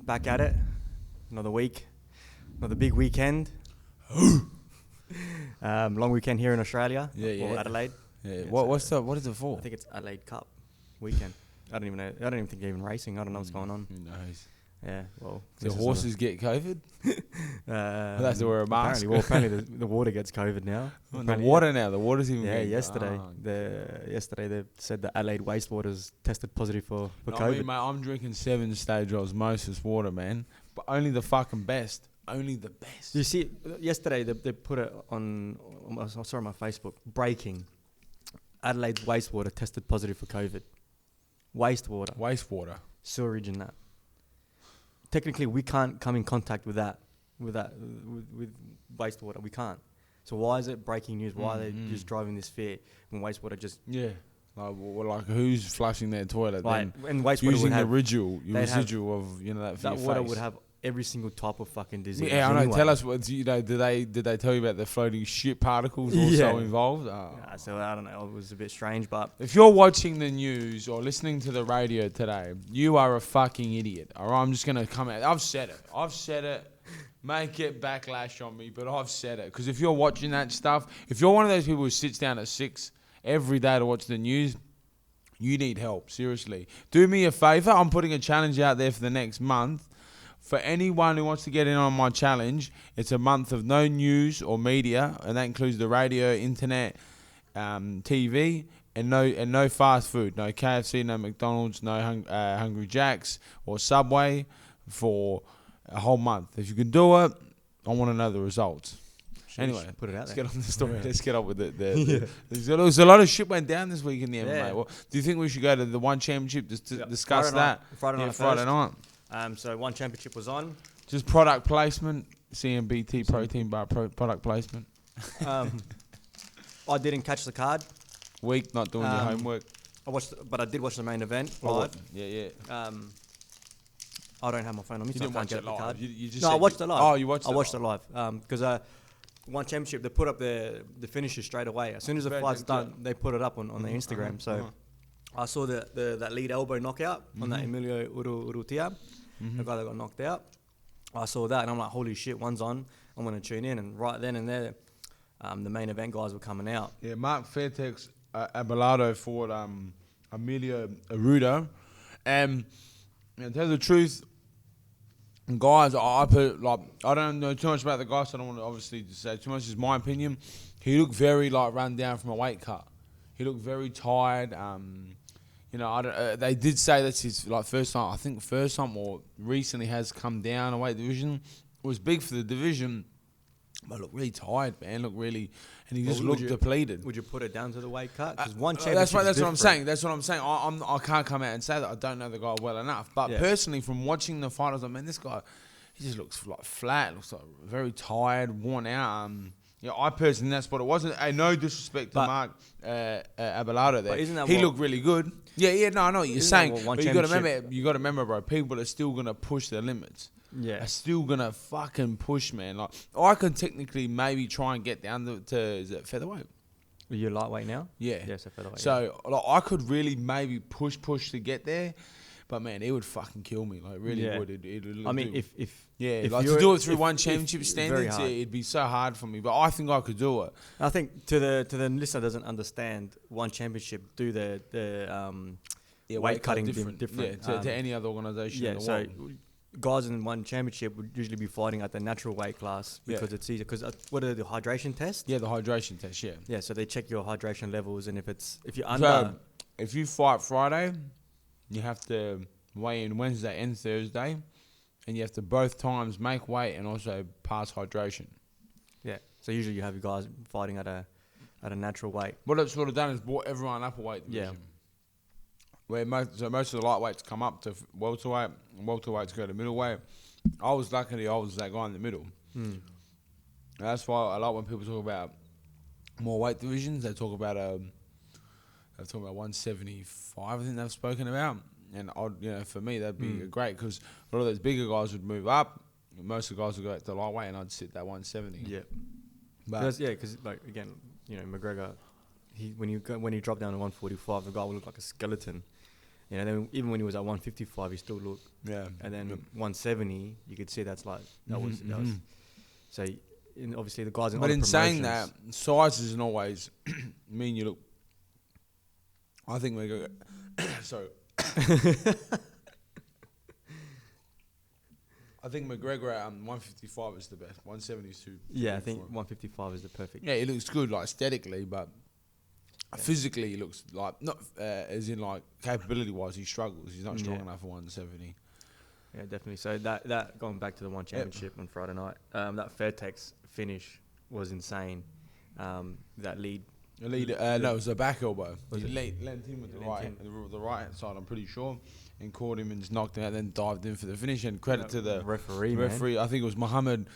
back at it. Another week, another big weekend. Long weekend here in Australia. Or Adelaide. Yeah. What is it for? I think it's Adelaide Cup weekend. I don't even know. I don't even think they're even racing. I don't know what's going on. Who knows? Yeah, well. Do horses get COVID? They have to wear a mask. Apparently the water gets COVID now. The water's even getting yesterday. Yesterday they said that Adelaide wastewater's tested positive for COVID. I mean, mate, I'm drinking 7-stage osmosis water, man. But only the fucking best. Only the best. You see, yesterday they put it on my Facebook. Breaking. Adelaide's wastewater tested positive for COVID. Wastewater. Sewerage and that. Technically, we can't come in contact with wastewater. We can't. So why is it breaking news? Why are they just driving this fear when wastewater just... Yeah. Like who's flushing their toilet? Like, and wastewater using would have... the residual of, that for that your water face. would have every single type of fucking disease. Yeah, I know. Anyway. Tell us, did they tell you about the floating shit particles also involved? So I don't know. It was a bit strange, but... If you're watching the news or listening to the radio today, you are a fucking idiot. Or I'm just going to come out. I've said it. May get backlash on me, but I've said it. Because if you're watching that stuff, if you're one of those people who sits down at 6 every day to watch the news, you need help. Seriously. Do me a favour. I'm putting a challenge out there for the next month. For anyone who wants to get in on my challenge, it's a month of no news or media, and that includes the radio, internet, TV, and no fast food, no KFC, no McDonald's, no Hungry Jack's or Subway for a whole month. If you can do it, I want to know the results. Anyway, put it out. Let's get on the story. Yeah. Let's get on with it. There's a lot of shit went down this week in the MMA. Yeah. Well, do you think we should go to the One Championship just to discuss Friday night. Friday night. So One Championship was on. Just product placement, CMBT protein bar product placement. I didn't catch the card. Week, not doing your homework. But I did watch the main event live. Yeah. I don't have my phone on me, so I can't get the card. You just I watched it live. Oh, you watched it? I watched it live. Because One Championship, they put up the finishes straight away. As soon as the fight's done, they put it up on their Instagram. So I saw that lead elbow knockout on that Emilio Urrutia, the guy that got knocked out. I saw that and I'm like, holy shit, one's on. I'm going to tune in. And right then and there, the main event guys were coming out. Yeah, Mark Fairtex Abelardo fought Emilio Arruda. And to tell the truth, guys, I don't know too much about the guy, so I don't want to obviously say too much. It's my opinion. He looked very run down from a weight cut. He looked very tired. They did say that's his first time. I think first time or recently has come down a weight division. It was big for the division, but looked really tired, man. And he just looked depleted. Would you put it down to the weight cut? Because One Championship. That's what I'm saying. That's what I'm saying. I can't come out and say that I don't know the guy well enough. But personally, from watching the fight, I was like, man, this guy, he just looks flat. Looks like very tired, worn out. I personally, that's what it was. No disrespect to Mark Abelardo there. Isn't that he looked really good. Yeah. No, I know what you're saying. But you got to remember, bro. People are still gonna push their limits. Yeah, are still gonna fucking push, man. I can technically maybe try and get down to is it featherweight? Are you lightweight now? Yeah. Yeah, so featherweight. So I could really maybe push to get there, but man, it would fucking kill me. Would. I mean, if to do it through One Championship standards, it'd be so hard for me. But I think I could do it. I think to the listener doesn't understand One Championship do the weight cutting different. To any other organisation. Yeah, so guys in One Championship would usually be fighting at the natural weight class because it's easier. Because what are the hydration tests? Yeah, the hydration test. Yeah. Yeah, so they check your hydration levels, and if you're under. So if you fight Friday, you have to weigh in Wednesday and Thursday, and you have to both times make weight and also pass hydration. Yeah. So usually you have your guys fighting at a natural weight. What it's sort of done is brought everyone up a weight division. Yeah. Where most of the lightweights come up to welterweight, and welterweights go to middleweight. I was lucky I was that guy in the middle. And that's why I like when people talk about more weight divisions. They talk about 175. I think they've spoken about, and for me that'd be great because a lot of those bigger guys would move up. Most of the guys would go back to lightweight, and I'd sit that 170. Yeah, because McGregor, when he dropped down to 145, the guy would look like a skeleton. You know, then even when he was at 155, he still looked. Yeah. And then 170, you could see that's like that was. So obviously the guys. But in saying that, size isn't always mean you look. I think we're sorry. I think McGregor at 155 is the best. 170 is too. Yeah, I think 155 is the perfect. Yeah, he looks good, like aesthetically, but physically he looks like not as in like capability wise. He struggles. He's not strong enough for 170. Yeah, definitely. So that going back to the one championship on Friday night, that Fairtex finish was insane. That lead. No, it was a back elbow. He lent him with the right hand side, I'm pretty sure, and caught him and just knocked him out, then dived in for the finish. And credit to the referee. I think it was Mohammed.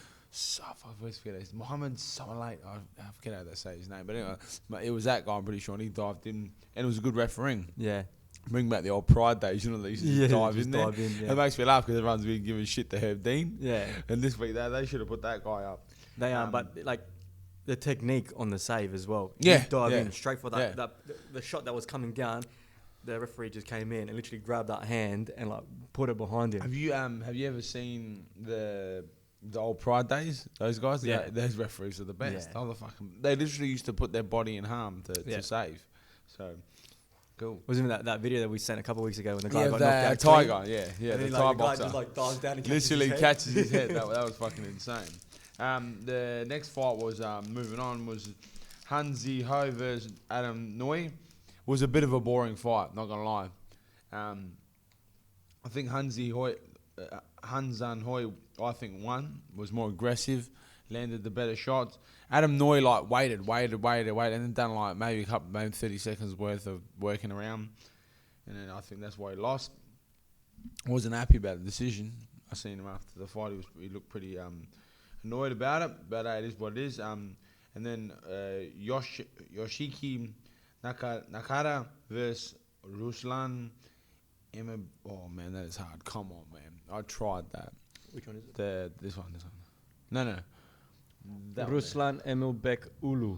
I always forget it. Mohammed Samalate. I forget how they say his name, but anyway, it was that guy. I'm pretty sure, and he dived in, and it was a good refereeing. Yeah. Bring back the old Pride days, you know, they used to dive in there. It makes me laugh because everyone's been giving shit to Herb Dean. Yeah. And this week they should have put that guy up. They are, but like. The technique on the save as well. Yeah, dive in straight for that. The shot that was coming down, the referee just came in and literally grabbed that hand and like put it behind him. Have you ever seen the old Pride days? Those guys, those referees are the best. Yeah. They literally used to put their body in harm to save. So cool. Wasn't that video that we sent a couple of weeks ago when the guy got knocked out? Tiger, yeah, and the then, Thai the boxer guy just like dives down and literally catches his head. That was fucking insane. The next fight was moving on was Hanzi Ho versus Adam Noe. Was a bit of a boring fight, not gonna lie. I think Hanzi Ho, I think won. Was more aggressive, landed the better shots. Adam Noe like waited, and then done like maybe 30 seconds worth of working around, and then I think that's why he lost. Wasn't happy about the decision. I seen him after the fight. He looked pretty annoyed about it, but it is what it is. And then Yoshiki Nakara versus Ruslan. Oh man, that is hard. Come on, man. I tried that. Which one is it? This one. No. Ruslan Emilbek Ulu.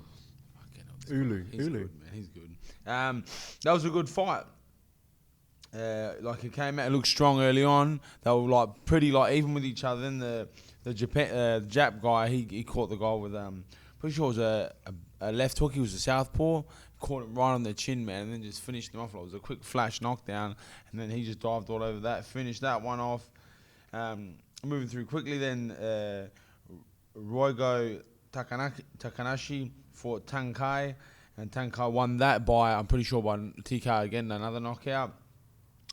Ulu. He's good, man. He's good. That was a good fight. Like it came out, it looked strong early on. They were like pretty like even with each other. Then the Jap guy, he caught the guy with pretty sure it was a left hook. He was a southpaw. Caught him right on the chin, man, and then just finished him off. It was a quick flash knockdown, and then he just dived all over that. Finished that one off. Moving through quickly, then Roygo Takanashi fought Tankai, and Tankai won that by, I'm pretty sure, by TK again, another knockout.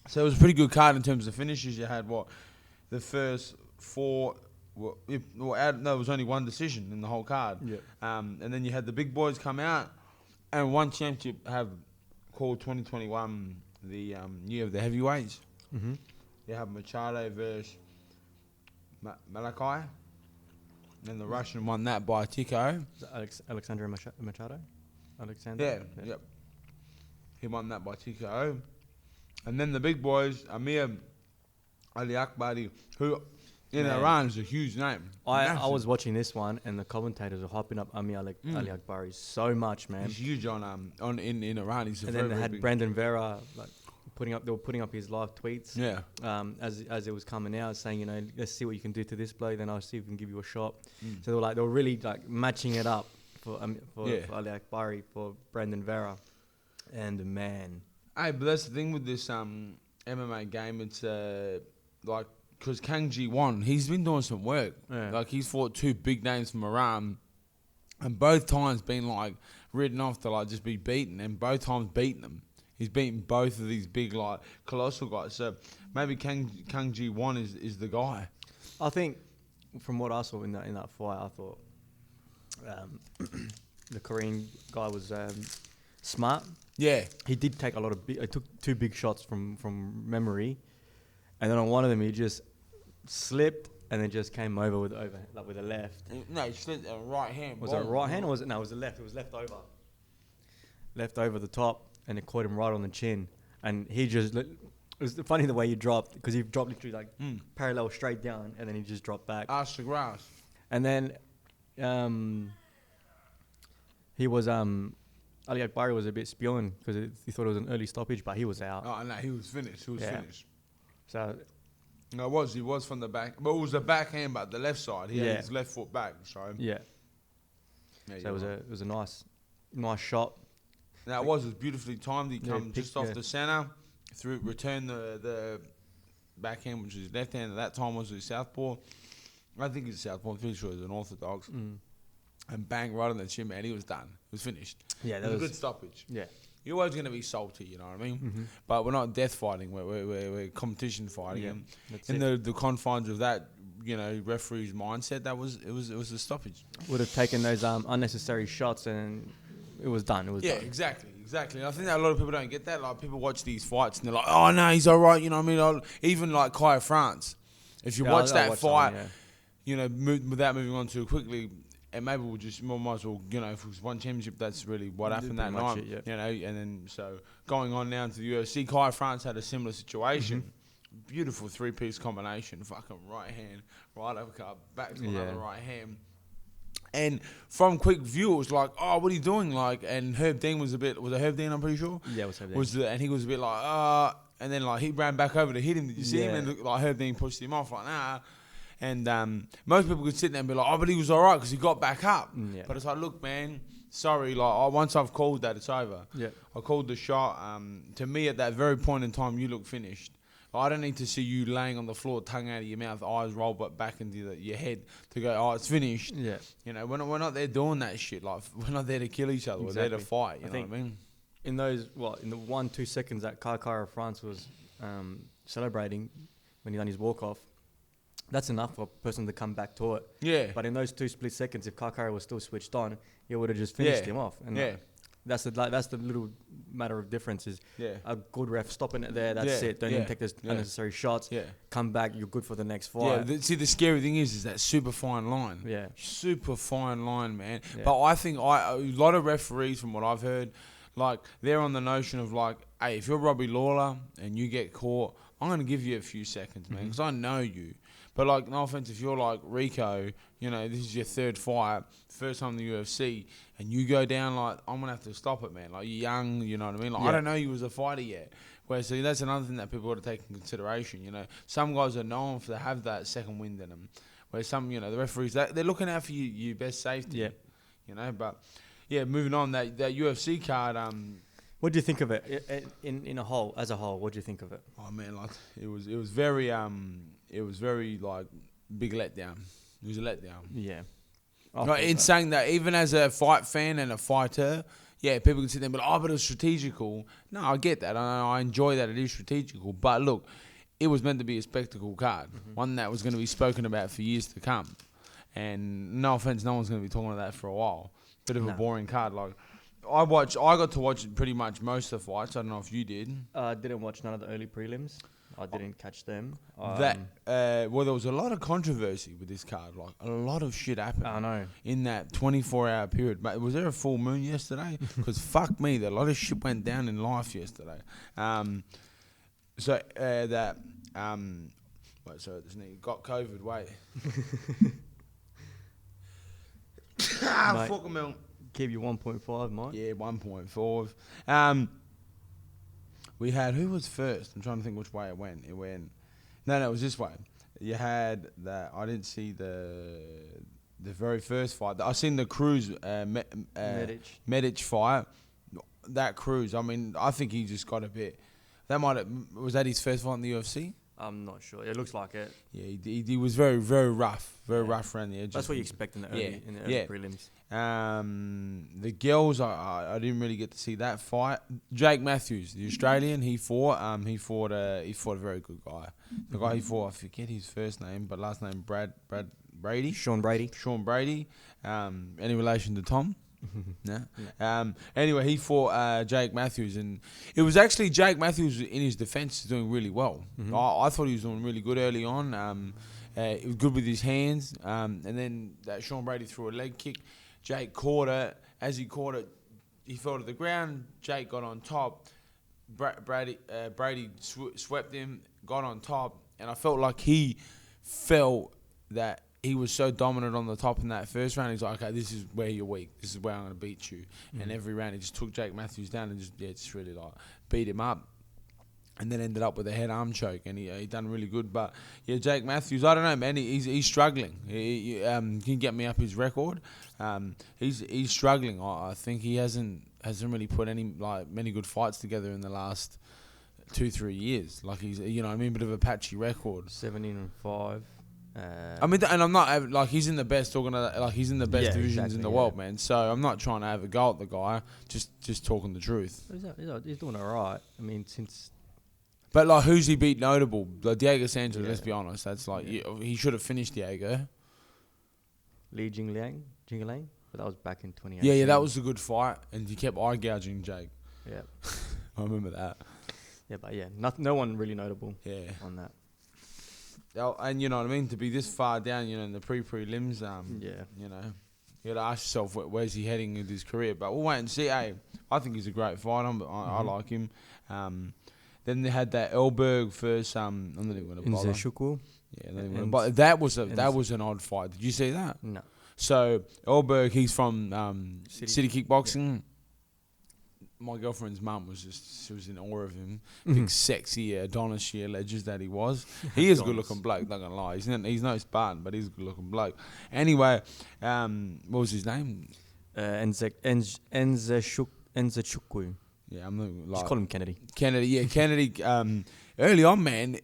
So it was a pretty good card in terms of finishes. You had the first four. There was only one decision in the whole card. Yep. And then you had the big boys come out, and one championship have called 2021 the year of the heavyweights. Mm-hmm. You have Machado versus Malakai, and the Russian won that by TKO. Alexander Machado? Yeah, yep. He won that by TKO. And then the big boys, Amir Ali Akbari, who in Iran is a huge name. I was watching this one, and the commentators were hyping up Amir Ali Akbari so much, man. He's huge in Iran. He's and then they had Brandon Vera like they were putting up his live tweets. Yeah. As it was coming out, saying, let's see what you can do to this bloke, then I'll see if we can give you a shot. So they were really like matching it up for Ali Akbari, for Brandon Vera, and man. Hey, but that's the thing with this MMA game. It's like, because Kangji won, he's been doing some work. Yeah. Like, he's fought two big names from Iran, and both times been like ridden off to like just be beaten, and both times beaten them. He's beaten both of these big like colossal guys. So maybe Kangji won is the guy. I think from what I saw in that fight, I thought the Korean guy was smart. Yeah, he did take a lot of he took two big shots from memory, and then on one of them he just slipped and then just came over with a left. No, he slipped a right hand. Was it a right hand or was it? No, it was a left. It was left over the top, and it caught him right on the chin. And he just it was funny the way he dropped, because he dropped literally like parallel straight down, and then he just dropped back. Ass to grass. And then he was Ali Akbari was a bit spewing because he thought it was an early stoppage, but he was out. Oh, no, he was finished. He was finished. So... No, he was from the back. But it was a backhand, but the left side. He had his left foot back, so... Yeah. So it was a nice shot. Now, it was beautifully timed. He come just off the centre, returned the backhand, which is left hand. At that time was his southpaw. I think he's a southpaw. I'm pretty sure he's an orthodox. And bang, right on the chin, man. He was done. He was finished. Yeah, that was a good stoppage. Yeah. You're always going to be salty, you know what I mean? But we're not death fighting. We're competition fighting. Yeah, and in the confines of that, referee's mindset, it was a stoppage. Would have taken those unnecessary shots and it was done. It was done. Exactly. And I think that a lot of people don't get that. Like, people watch these fights and they're like, oh, no, he's all right. You know what I mean? Even like Kaya France. If you watch that fight, without moving on too quickly, and maybe might as well, if it was one championship, that's really what happened that night. And then, so going on now to the UFC, Kaya France had a similar situation. Beautiful three-piece combination. Fucking right hand, right uppercut, back to another right hand. And from quick view, it was like, oh, what are you doing? Like, and Herb Dean was it Herb Dean, I'm pretty sure? Yeah, it was Herb Dean. And he was a bit like, and then like he ran back over to hit him. Did you see him? And like Herb Dean pushed him off, like, nah. And most people could sit there and be like, oh, but he was all right because he got back up. Yeah. But it's like, look, man, sorry. Like, once I've called that, it's over. Yeah. I called the shot. To me, at that very point in time, you look finished. I don't need to see you laying on the floor, tongue out of your mouth, eyes roll back into your head to go, oh, it's finished. Yeah. We're not there doing that shit. Like, we're not there to kill each other. Exactly. We're there to fight. You know what I mean? In those, in the 1-2 seconds that Kaya France was celebrating when he done his walk-off, that's enough for a person to come back to it. Yeah. But in those 2 split seconds, if Kaya was still switched on, he would have just finished him off. And that's the little matter of difference is a good ref stopping it there. That's it. Don't even take those unnecessary shots. Yeah. Come back. You're good for the next fight. Yeah. See, the scary thing is that super fine line. Yeah. Super fine line, man. Yeah. But I think a lot of referees, from what I've heard, like, they're on the notion of like, hey, if you're Robbie Lawler and you get caught, I'm going to give you a few seconds, man, because I know you. But, like, no offense, if you're like Rico, this is your third fight, first time in the UFC, and you go down, like, I'm going to have to stop it, man. Like, you're young, you know what I mean? Like, I don't know you was a fighter yet. Where, so that's another thing that people got to take in consideration, Some guys are known to have that second wind in them. Where some, the referees, they're looking out for your best safety. Yeah. But, yeah, moving on, that UFC card... What do you think of it in a whole? As a whole, what do you think of it? Oh man, like it was very like big letdown. It was a letdown. Yeah. Like, in saying that, even as a fight fan and a fighter, people can sit there and be like, oh, but it's strategical. No, I get that. I enjoy that it is strategical. But look, it was meant to be a spectacle card, one that was going to be spoken about for years to come. And no offense, no one's going to be talking about that for a while. Bit of a boring card, like. I got to watch pretty much most of the fights. I don't know if you did. I didn't watch none of the early prelims. I didn't catch them. There was a lot of controversy with this card. Like, a lot of shit happened. I know. In that 24-hour period. But was there a full moon yesterday? Because fuck me, a lot of shit went down in life yesterday. Wait, sorry, this nigga got COVID. Wait. Fucking milk. Give you 1.5, Mike. Yeah, 1.5. We had, who was first? I'm trying to think which way it went. It was this way. You had that. I didn't see the very first fight. I seen the Cruz Medic fight. That Cruz. I mean, I think he just got a bit. Was that his first fight in the UFC? I'm not sure. It looks like it. Yeah, he was very, very rough. Very rough around the edges. That's what you expect in the early prelims. The girls, I didn't really get to see that fight. Jake Matthews, the Australian, he fought a very good guy. The guy he fought, I forget his first name, but last name Brady. Sean Brady. Any relation to Tom? No. Anyway, he fought Jake Matthews, and it was actually Jake Matthews in his defence doing really well. I thought he was doing really good early on. He was good with his hands, and then that Sean Brady threw a leg kick. Jake caught it. As he caught it, he fell to the ground. Jake got on top. Brady swept him, got on top, and I felt like he felt that he was so dominant on the top in that first round. He's like, okay, this is where you're weak. This is where I'm going to beat you. And every round he just took Jake Matthews down and just really like beat him up. And then ended up with a head arm choke, and he done really good. But yeah, Jake Matthews, I don't know, man. He's struggling. He can get me up his record. He's struggling. I think he hasn't really put many good fights together in the last 2-3 years. Like he's bit of a patchy record. 17-5. I mean, and I'm not like he's in the best he's in the best divisions in the world, man. So I'm not trying to have a go at the guy. Just talking the truth. He's doing alright. I mean, since. But like, who's he beat notable? Like Diego Sanchez. Let's be honest. That's like he should have finished Diego. Li Jingliang, but that was back in 2018. Yeah, that was a good fight, and he kept eye gouging Jake. Yeah, I remember that. Yeah, but no one really notable. Yeah, on that. And you know what I mean. To be this far down, in the prelims, you gotta ask yourself where's he heading with his career. But we'll wait and see. Hey, I think he's a great fighter. I like him. Then they had that Elberg versus I'm not even gonna bother. Shuku. Yeah, but that was an odd fight. Did you see that? No. So Elberg, he's from City Kickboxing. My girlfriend's mum she was in awe of him. Big sexy Adonis, she alleges that he was. He is a good looking bloke, not gonna lie. He's no Spartan, but he's a good looking bloke. Anyway, what was his name? Enze Chukwu. Yeah, I'm not like. Just call him Kennedy. Kennedy. Early on, man,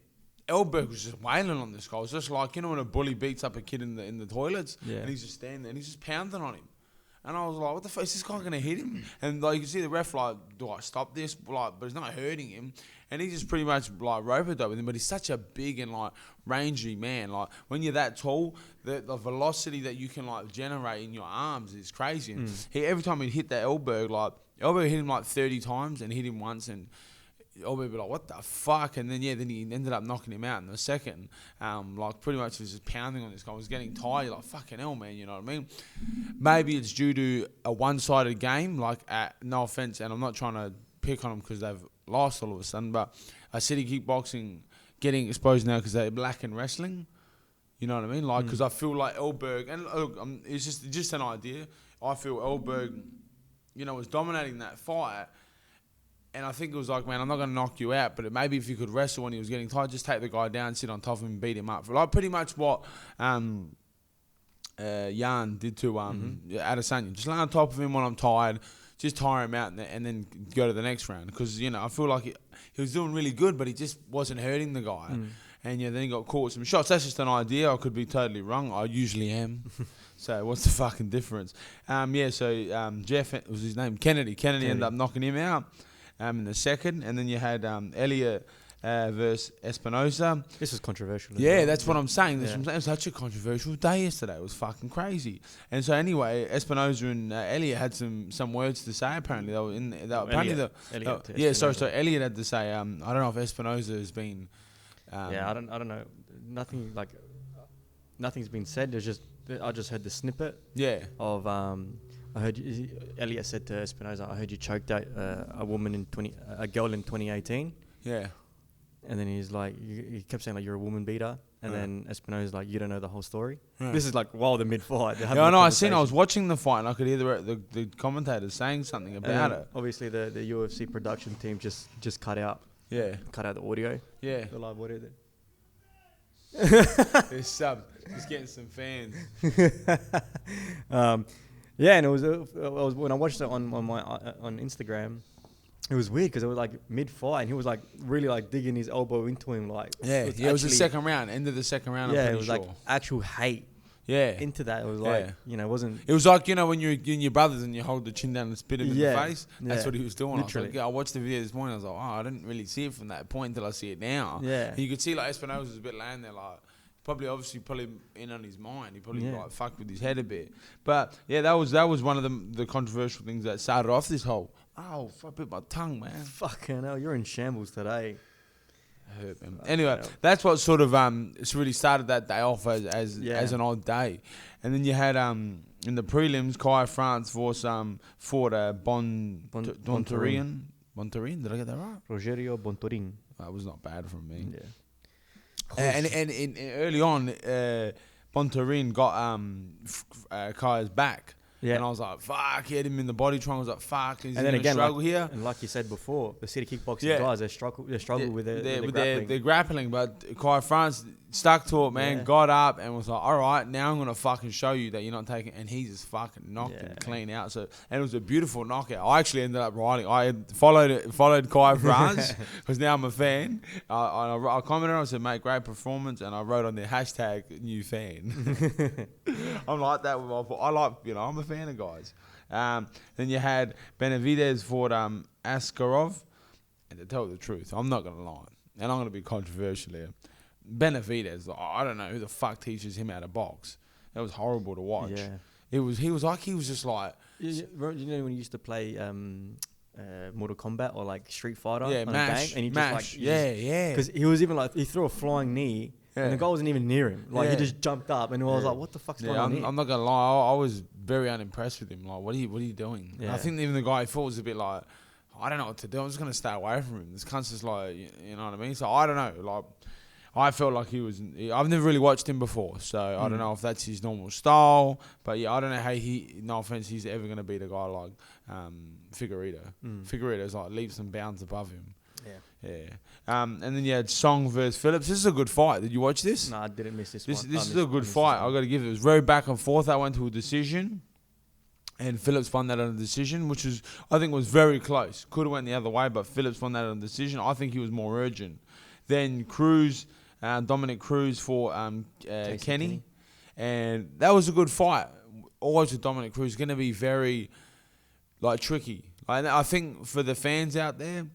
Elberg was just wailing on this guy. It was just like, when a bully beats up a kid in the toilets, and he's just standing there and he's just pounding on him. And I was like, what the fuck, is this guy going to hit him? And like, you can see the ref like, do I stop this? Like, but it's not hurting him. And he just pretty much like rope-a-dope with him. But he's such a big and like rangy man. Like when you're that tall, the velocity that you can like generate in your arms is crazy. And every time he'd hit that Elberg hit him like 30 times and hit him once, and Elberg would be like, what the fuck? And then he ended up knocking him out in the second. Like pretty much was just pounding on this guy. I was getting tired. You're like, fucking hell, man, you know what I mean? Maybe it's due to a one-sided game, like no offense, and I'm not trying to pick on them because they've lost all of a sudden, but City Kickboxing getting exposed now because they're black in wrestling. You know what I mean? Like, because I feel like Elberg, and look, it's just an idea. I feel Elberg, was dominating that fight. And I think it was like, man, I'm not going to knock you out, but maybe if you could wrestle when he was getting tired, just take the guy down, sit on top of him, and beat him up. Like pretty much what Jan did to Adesanya. Just lay on top of him when I'm tired, just tire him out, and then go to the next round. Because, I feel like he was doing really good, but he just wasn't hurting the guy. And then he got caught with some shots. That's just an idea. I could be totally wrong. I usually am. So what's the fucking difference? So Jeff, was his name? Kennedy ended up knocking him out. In the second, and then you had Elliot versus Espinosa. This was controversial. That's what I'm saying. It was such a controversial day yesterday. It was fucking crazy. And so anyway, Espinosa and Elliot had some words to say. Apparently they were in. Elliot had to say. I don't know if Espinosa has been. I don't know. Nothing's been said. I just heard the snippet. Yeah. Of I heard Elliot said to Espinosa, I heard you choked out a girl in 2018. Yeah. And then he's like, he kept saying like, you're a woman beater. And then Espinosa's like, you don't know the whole story. This is like while the mid-fight. I know. I was watching the fight and I could hear the commentators saying something about it. Obviously the UFC production team just cut out. Yeah. Cut out the audio. Yeah. The live audio there. There's just getting some fans. And it was when I watched it on Instagram, it was weird because it was like mid-fight and he was like really like digging his elbow into him like. It was the second round, end of the second round. Yeah, it was like actual hate. Yeah. Into that, it was like it wasn't. It was like when you're in your brothers and you hold the chin down and spit him in the face. That's what he was doing. Literally. I watched the video this morning. I was like, I didn't really see it from that point until I see it now. Yeah. And you could see like Espinosa was a bit laying there like. Probably in on his mind. He probably like fucked with his head a bit. But that was one of the controversial things that started off this whole. Oh, I bit my tongue, man. Fucking hell, you're in shambles today. I hurt, man. Anyway, that's what sort of it's really started that day off as an odd day, and then you had in the prelims, Kai France fought Bontorin. Bontorin, did I get that right? Rogerio Bontorin. That was not bad from me. Yeah. And early on, Bontarin got Kai's back. Yeah. And I was like, fuck, he had him in the body triangle. I was like, fuck, is he And then going to again, struggle like, here? and like you said before, the city kickboxing guys, they struggle with their grappling. But Kai France stuck to it, man, got up and was like, all right, now I'm going to fucking show you that you're not taking... And he just fucking knocked him clean out. So, and it was a beautiful knockout. I actually ended up writing... I had followed Kai France because now I'm a fan. I commented on it, I said, mate, great performance. And I wrote on there, hashtag new fan. I'm like that with my... I like, I'm a fan of guys. Then you had Benavidez fought Askarov. And to tell the truth, I'm not going to lie. And I'm going to be controversial here. Benavidez, I don't know who the fuck teaches him how to box. That was horrible to watch. Yeah. He was just like... You know when he used to play Mortal Kombat or like Street Fighter? Yeah, on MASH. A game, and he MASH. just like... Because he was even like... He threw a flying knee and the guy wasn't even near him. Like he just jumped up and I was like, what the fuck's going on here? I'm not going to lie. I was very unimpressed with him. Like, what are you doing? Yeah. I think even the guy he fought was a bit like... I don't know what to do. I'm just going to stay away from him. This cunt's just like, you know what I mean? So I don't know. Like... I felt like I've never really watched him before, so I don't know if that's his normal style. But yeah, I don't know how no offense, he's ever going to beat a guy like Figueiredo. Figueiredo's like leaps and bounds above him. Yeah. And then you had Song versus Phillips. This is a good fight. Did you watch this? No, I didn't miss this one. This is a good fight. I got to give it. It was very back and forth. That went to a decision. And Phillips won that on a decision, which I think was very close. Could have went the other way, but Phillips won that on a decision. I think he was more urgent. Then Cruz... Dominic Cruz for Kenny. And that was a good fight. Always with Dominic Cruz, going to be very tricky. I think for the fans out there,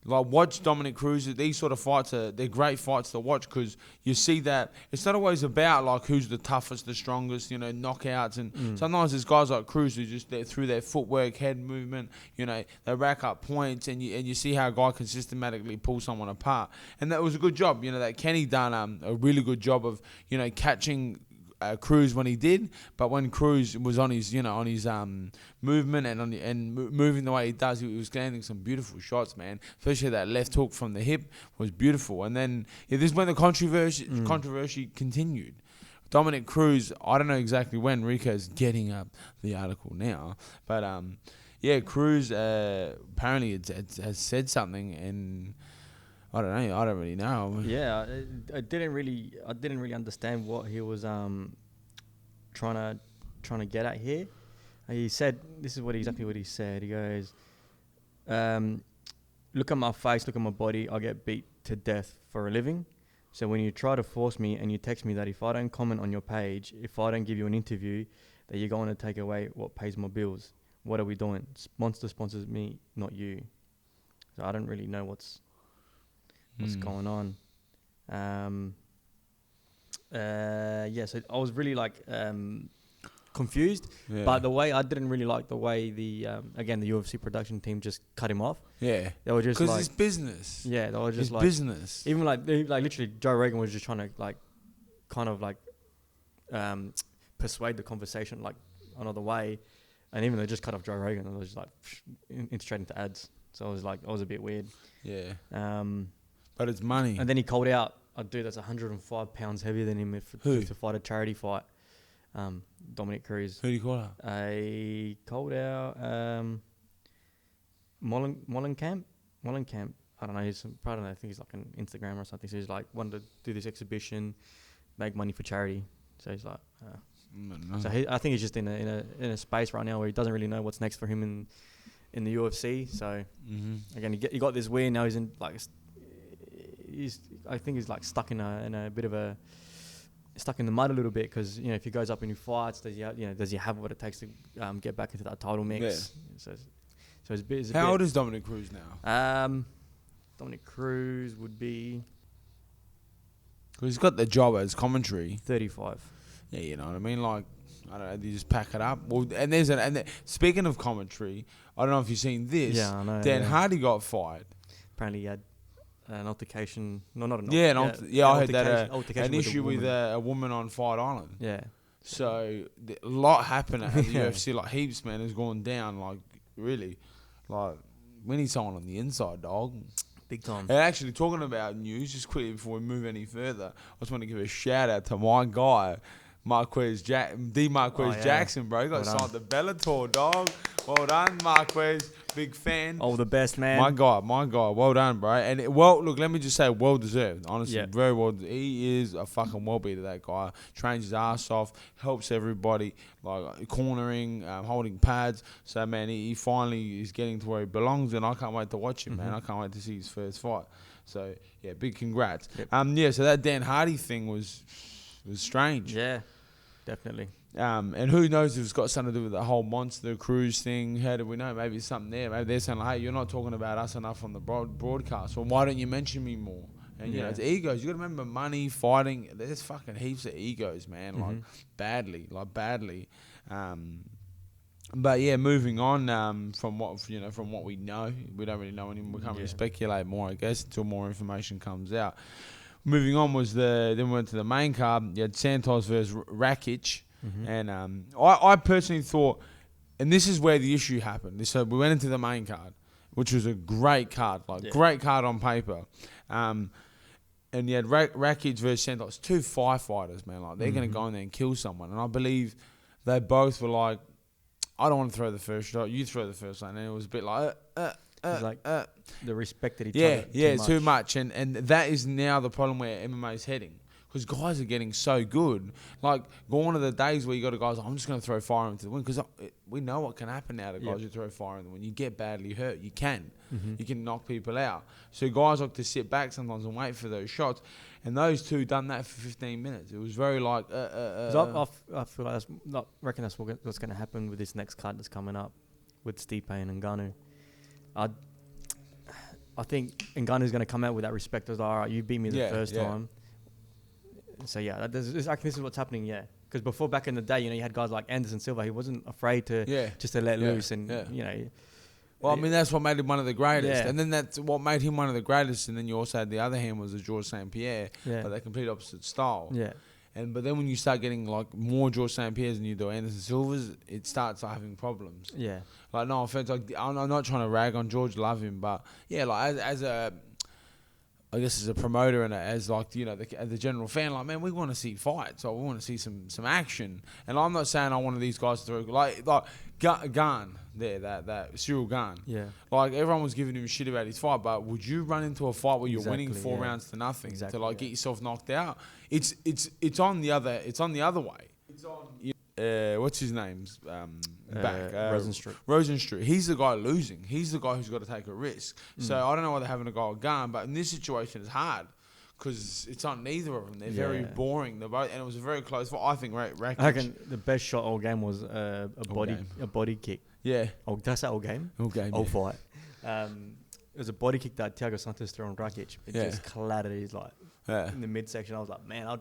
watch Dominic Cruz. These sort of fights they're great fights to watch because you see that it's not always about who's the toughest, the strongest, knockouts. And sometimes there's guys like Cruz who just through their footwork, head movement, they rack up points, and you see how a guy can systematically pull someone apart. And that was a good job. That Kenny done a really good job of catching Cruz when he did, but when Cruz was on his movement and moving the way he does, he was landing some beautiful shots, man. Especially that left hook from the hip was beautiful. And then this is when the controversy continued. Dominic Cruz, I don't know exactly when. Rico's getting up the article now, but Cruz apparently has said something and. I don't know. I don't really know. Yeah, I didn't really understand what he was trying to get at here. He said, this is exactly what he said. He goes, "Look at my face, look at my body. I get beat to death for a living. So when you try to force me and you text me that if I don't comment on your page, if I don't give you an interview, that you're going to take away what pays my bills. What are we doing? Monster sponsors me, not you." So I don't really know what's going on. So I was really confused, but I didn't really like the way the UFC production team just cut him off. Yeah, they were just because it's business. Yeah, they were just business. Even literally, Joe Rogan was just trying to persuade the conversation another way, and even they just cut off Joe Rogan, and it was just straight into ads. So I was a bit weird. Yeah. But it's money. And then he called out a dude that's 105 pounds heavier than him to fight a charity fight. Dominic Cruz. Who did he call out? He called out Mollenkamp. I don't know. I think he's like an Instagram or something. So he's wanted to do this exhibition, make money for charity. So he's like, I think he's just in a space right now where he doesn't really know what's next for him in the UFC. So again, he got this win. Now he's in I think he's stuck in a bit of a stuck in the mud a little bit because if he goes up and he fights, does he have what it takes to get back into that title mix? Yeah. So it's a bit. How old is Dominic Cruz now? Dominic Cruz would be. Because he's got the job as commentary. 35. Yeah, you know what I mean. I don't know. You just pack it up. Well, and speaking of commentary, I don't know if you've seen this. Yeah, I know. Dan Hardy got fired. Apparently, he had an altercation. No, not an altercation. I heard that an issue with a woman on Fight Island. Yeah. So a lot happened at the UFC. Heaps, man, has gone down. Really, we need someone on the inside, dog. Big time. And actually, talking about news, just quickly before we move any further, I just want to give a shout out to my guy, Jackson, bro. He got signed to Bellator, dog. Well done, Marquez. Big fan. Oh, the best, man. My guy. Well done, bro. And look, let me just say, well deserved. Honestly, very well. He is a fucking well beater. That guy trains his ass off, helps everybody, like cornering, holding pads. So man, he finally is getting to where he belongs, and I can't wait to watch him, man. I can't wait to see his first fight. So yeah, big congrats. Yep. So that Dan Hardy thing was strange. Yeah, definitely. And who knows if it's got something to do with the whole Monster Cruise thing. How do we know? Maybe it's something there. Maybe they're saying, like, hey, you're not talking about us enough on the broadcast. Well, why don't you mention me more? And, you know, it's egos. You got to remember money, fighting. There's fucking heaps of egos, man. Like, badly. But, yeah, moving on from what we know. We don't really know anymore. We can't really speculate more, I guess, until more information comes out. Moving on then we went to the main card. You had Santos versus Rakic. And I personally thought, and this is where the issue happened. So we went into the main card, which was a great card, great card on paper. And you had Rakic versus Santos, two firefighters, man. Like they're going to go in there and kill someone. And I believe they both were like, I don't want to throw the first shot. You throw the first one. And it was a bit like, the respect that he took too much. And that is now the problem where MMA is heading. Because guys are getting so good. Like, gone are the days where you got a guys, I'm just going to throw fire into the wind. Because we know what can happen now to guys who throw fire in the wind. You get badly hurt. You can. You can knock people out. So guys like to sit back sometimes and wait for those shots. And those two done that for 15 minutes. It was very like... I feel like reckon that's what's going to happen with this next card that's coming up with Stipe and Ngannou. I think Ngannou's going to come out with that respect as, all right, you beat me the first time. So this is what's happening. Because before, back in the day, you had guys like Anderson Silva. He wasn't afraid to let loose, and Well, I mean, that's what made him one of the greatest, and then that's what made him one of the greatest. And then you also had the other hand was the Georges St. Pierre, but they're complete opposite style. But then when you start getting like more Georges St. Pierre's than you do Anderson Silva's, it starts having problems. Like, no offense, like I'm not trying to rag on George, love him, but as I guess as a promoter and as like, as a general fan, like, man, we want to see fights. So we want to see some action. And I'm not saying I want these guys to throw, like Gane there, that Cyril Gane. Like, everyone was giving him shit about his fight, but would you run into a fight where you're winning 4 rounds to nothing to like get yourself knocked out? It's on the other way. It's on what's his name's back? Rosenstruck. He's the guy losing. He's the guy who's got to take a risk. So I don't know why they're having a guy with Gun, but in this situation it's hard because it's on neither of them. They're very boring. They're both, and it was a very close fight. I think Rakic. I reckon the best shot all game was a body kick. Oh, that's that all game. Fight. It was a body kick that Thiago Santos threw on Rakic. It just clattered his in the midsection. I was like, man,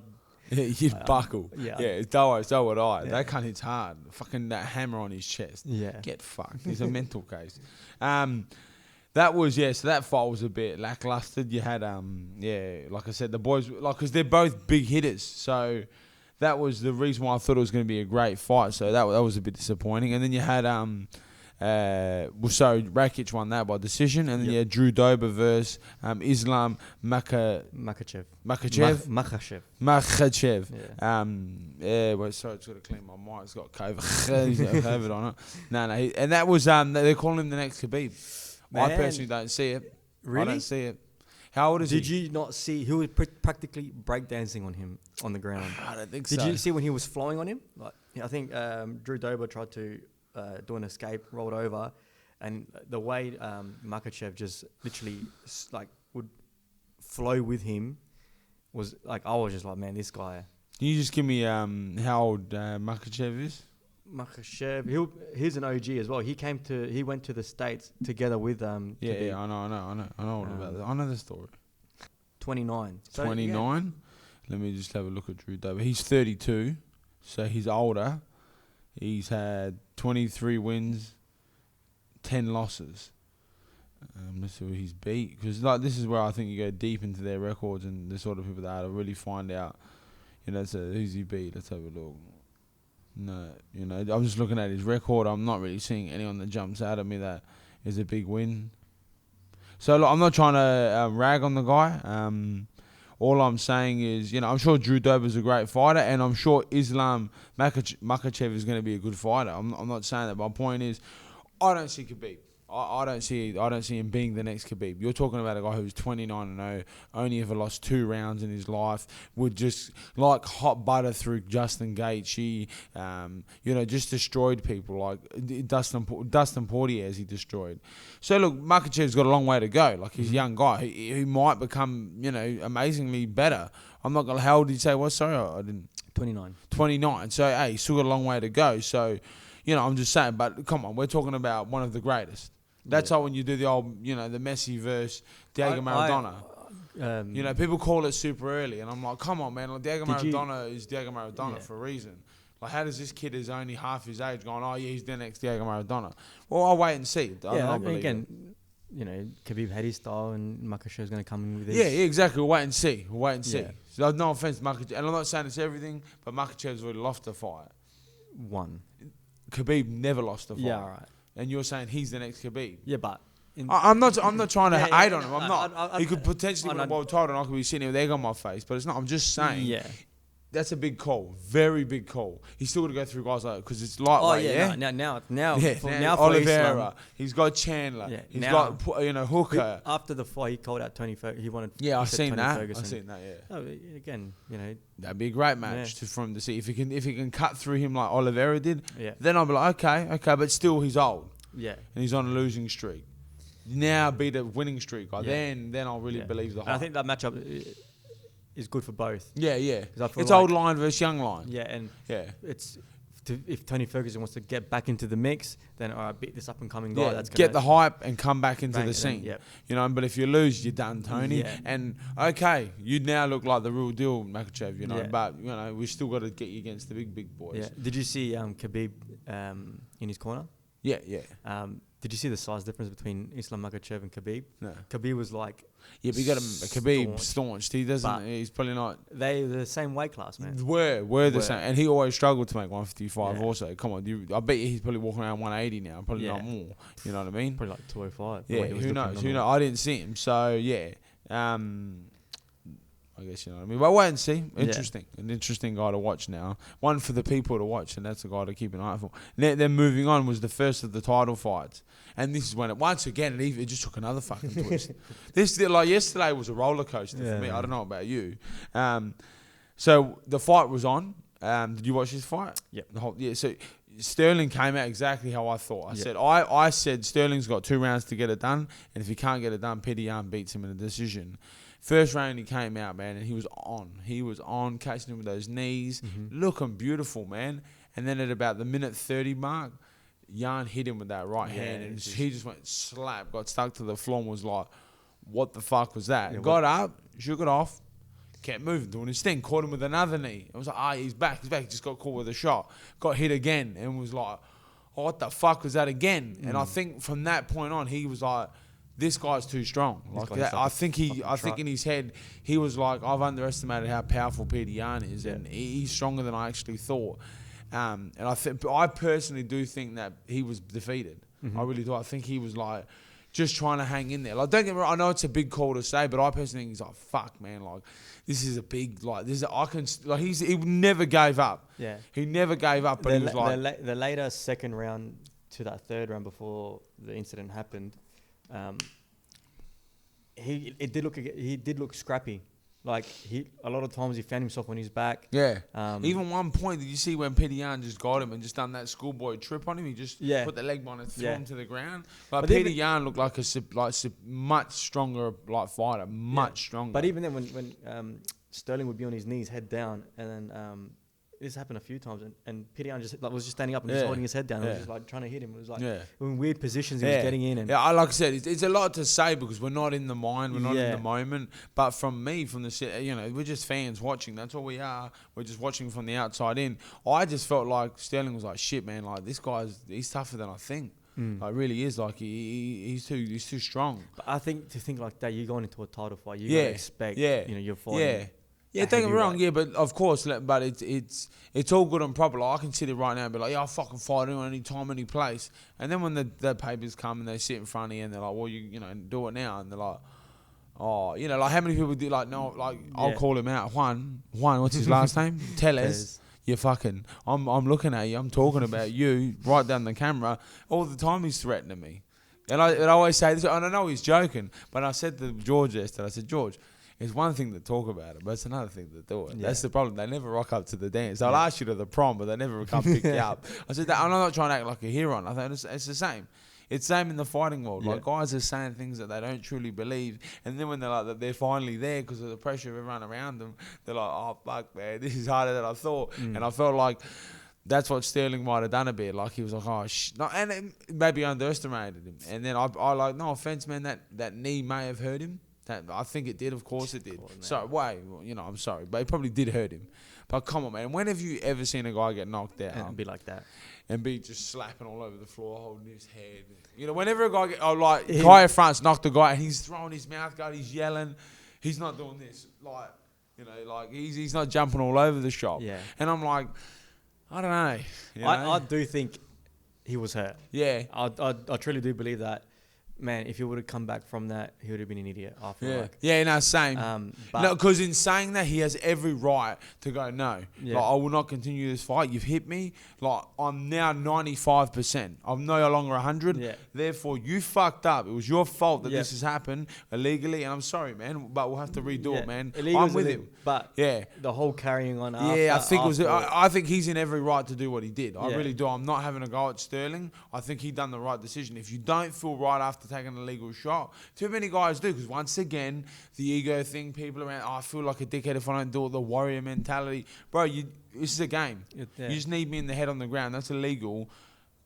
you'd buckle. So would I. That cunt hits hard. Fucking that hammer on his chest. Get fucked. He's a mental case. That was, so that fight was a bit lackluster. You had, like I said, the boys, because they're both big hitters. So that was the reason why I thought it was going to be a great fight. So that was a bit disappointing. And then you had, Rakic won that by decision, and then you had Drew Dober versus Islam Makhachev. Sorry, it's got to clean my mic. It's got COVID on it. No, and that was they're calling him the next Khabib. Man. I personally don't see it. Really? I don't see it. How old is he? Did you not see? He was practically breakdancing on him on the ground. I don't think so. Did you see when he was flowing on him? I think Drew Dober tried to do an escape, rolled over, and the way Makhachev just literally would flow with him was like, I was just like, man, this guy. Can you just give me how old Makhachev is? Makhachev, he's an OG as well. He went to the States together with I know all about that. I know the story. 29. 29. Let me just have a look at Drew Dober. He's 32, so he's older. He's had 23 wins, 10 losses. Let's see what he's beat. Because this is where I think you go deep into their records and the sort of people that really find out, so who's he beat. Let's have a look. No, I'm just looking at his record. I'm not really seeing anyone that jumps out at me that is a big win. So look, I'm not trying to rag on the guy. All I'm saying is, I'm sure Drew Dober's a great fighter, and I'm sure Islam Makhachev is going to be a good fighter. I'm not saying that. My point is, I don't see Khabib. I don't see him being the next Khabib. You're talking about a guy who's 29-0, only ever lost 2 rounds in his life, would just like hot butter through Justin Gaethje, just destroyed people like Dustin Poirier as he destroyed. So look, Makhachev's got a long way to go. Like he's a young guy. He might become amazingly better. I'm not gonna. How old did you say? What? Sorry, I didn't. 29. So hey, he's still got a long way to go. So. I'm just saying, but come on, we're talking about one of the greatest. That's how when you do the old, the Messi versus Diego Maradona. People call it super early, and I'm like, come on, man. Like, Diego Maradona is Diego Maradona for a reason. Like, how does this kid who's only half his age going, oh, yeah, he's the next Diego Maradona? Well, I'll wait and see. Khabib had his style, and Makhachev's going to come in with his. Yeah, exactly. We'll wait and see. Yeah. So, no offense to Makhachev, and I'm not saying it's everything, but Makhachev's already lost a fight. One. Khabib never lost a fight. Yeah, right. And you're saying he's the next Khabib. Yeah, but I'm not trying to hate on him. I'm not. He could potentially win a world title, and I could be sitting here with egg on my face. But it's not. I'm just saying. That's a big call, very big call. He's still got to go through guys like because it's lightweight. Now Oliveira. He's got Chandler. Yeah, he's got Hooker. After the fight, he called out Tony Ferguson. He wanted. Yeah, I've seen that. Oh, again, that'd be a great match from to see if he can cut through him like Oliveira did. Yeah. Then I'll be like, okay, but still he's old. Yeah. And he's on a losing streak. Now beat a winning streak. Then I'll really believe the hype. I think that matchup is good for both. Yeah. It's old line versus young line. Yeah, it's if Tony Ferguson wants to get back into the mix, then beat this up and coming guy. That's get the hype and come back into the scene. Then, but if you lose, you're done, Tony. Yeah. And okay, you now look like the real deal, Makhachev. But we still got to get you against the big boys. Yeah. Did you see Khabib in his corner? Yeah. Did you see the size difference between Islam Makhachev and Khabib? No. Khabib was like... Yeah, but you got Khabib staunched. He doesn't... He's probably not... They're the same weight class, man. Were the same. And he always struggled to make 155 also. Come on. I bet you he's probably walking around 180 now. Probably not more. You know what I mean? Probably like 205. Yeah, who knows? I didn't see him. So, yeah. I guess you know what I mean. But wait and see. Interesting. An interesting guy to watch now. One for the people to watch, and that's the guy to keep an eye for. Then moving on was the first of the title fights. And this is when it just took another fucking twist. Yesterday was a roller coaster for me. I don't know about you. So the fight was on. Did you watch this fight? Yeah. So Sterling came out exactly how I thought. I said Sterling's got 2 rounds to get it done, and if he can't get it done, Petty Yarn beats him in a decision. First round he came out, man, and he was on, catching him with those knees, looking beautiful, man. And then at about the minute 30 mark, Yarn hit him with that right hand, and he just went slap, got stuck to the floor and was like, what the fuck was that? Yeah, got up, shook it off, kept moving, doing his thing, caught him with another knee. I was like, he's back, he just got caught with a shot. Got hit again and was like, what the fuck was that again? And I think from that point on, he was like, this guy's too strong. I think in his head, he was like, I've underestimated how powerful Petr Yan is, and he's stronger than I actually thought. And I personally do think that he was defeated. I really do. I think he was like just trying to hang in there. Like, don't get me wrong, I know it's a big call to say, but I personally think he's like, fuck, man, like this is a big he never gave up. Yeah, he never gave up. But he was the later second round to that third round before the incident happened. He did look scrappy. Like a lot of times he found himself on his back. Yeah. Even one point, did you see when Petr Yan just got him and just done that schoolboy trip on him? He just put the leg on and threw him to the ground. Like Petr Yan looked like a much stronger fighter, much stronger. But even then, when Sterling would be on his knees, head down, and then this happened a few times, and Petr Yan was just standing up and just holding his head down. It was just like trying to hit him. It was like in weird positions he was getting in. And like I said, it's a lot to say because we're not in the mind, we're not in the moment. But from the we're just fans watching. That's all we are. We're just watching from the outside in. I just felt like Sterling was like, shit, man. Like this he's tougher than I think. Like really is. Like he's too strong. But I think to think like that, you're going into a title fight. You gotta expect. You're fighting. Yeah. Yeah, don't get me wrong, but of course, but it's all good and proper. Like, I can sit there right now and be like, I'll fucking fight anyone, any time, any place. And then when the papers come and they sit in front of you and they're like, well, you do it now. And they're like, Oh, you know, like how many people do like no, like I'll call him out. Juan, what's his last name? Tellez. You fucking. I'm looking at you. I'm talking about you right down the camera all the time. He's threatening me, and I always say this. And I know he's joking, but I said to George yesterday. I said, George, it's one thing to talk about it, but it's another thing to do it. Yeah. That's the problem. They never rock up to the dance. They'll ask you to the prom, but they never come pick you up. I said that. I'm not trying to act like a hero. I think it's the same. It's the same in the fighting world. Like guys are saying things that they don't truly believe, and then when they're like that, they're finally there because of the pressure of everyone around them. They're like, "Oh fuck, man, this is harder than I thought." And I felt like that's what Sterling might have done a bit. Like he was like, "Oh, no," and it maybe underestimated him. And then I like, no offense, man, that knee may have hurt him. That I think it did. Of course it did. So I'm sorry, but it probably did hurt him. But come on, man. When have you ever seen a guy get knocked out and be like that? And be just slapping all over the floor, holding his head. You know, whenever a guy Kaya France knocked a guy and he's throwing his mouth guard, he's yelling, he's not doing this. Like, you know, like he's not jumping all over the shop. Yeah. And I'm like, I don't know. I do think he was hurt. Yeah. I truly do believe that. Man, if he would have come back from that, he would have been an idiot. I feel like. Yeah, no, same. No, because in saying that, he has every right to go, no. Yeah. Like, I will not continue this fight. You've hit me. Like, I'm now 95%. I'm no longer 100. Yeah. Therefore, you fucked up. It was your fault that this has happened illegally. And I'm sorry, man, but we'll have to redo it, man. I'm with him. But the whole carrying on after. Yeah, I think he's in every right to do what he did. I really do. I'm not having a go at Sterling. I think he done the right decision. If you don't feel right after taking a legal shot, too many guys do, because once again the ego thing, people around, I feel like a dickhead if I don't do it, the warrior mentality, bro. This is a game. You just need me in the head on the ground. That's illegal.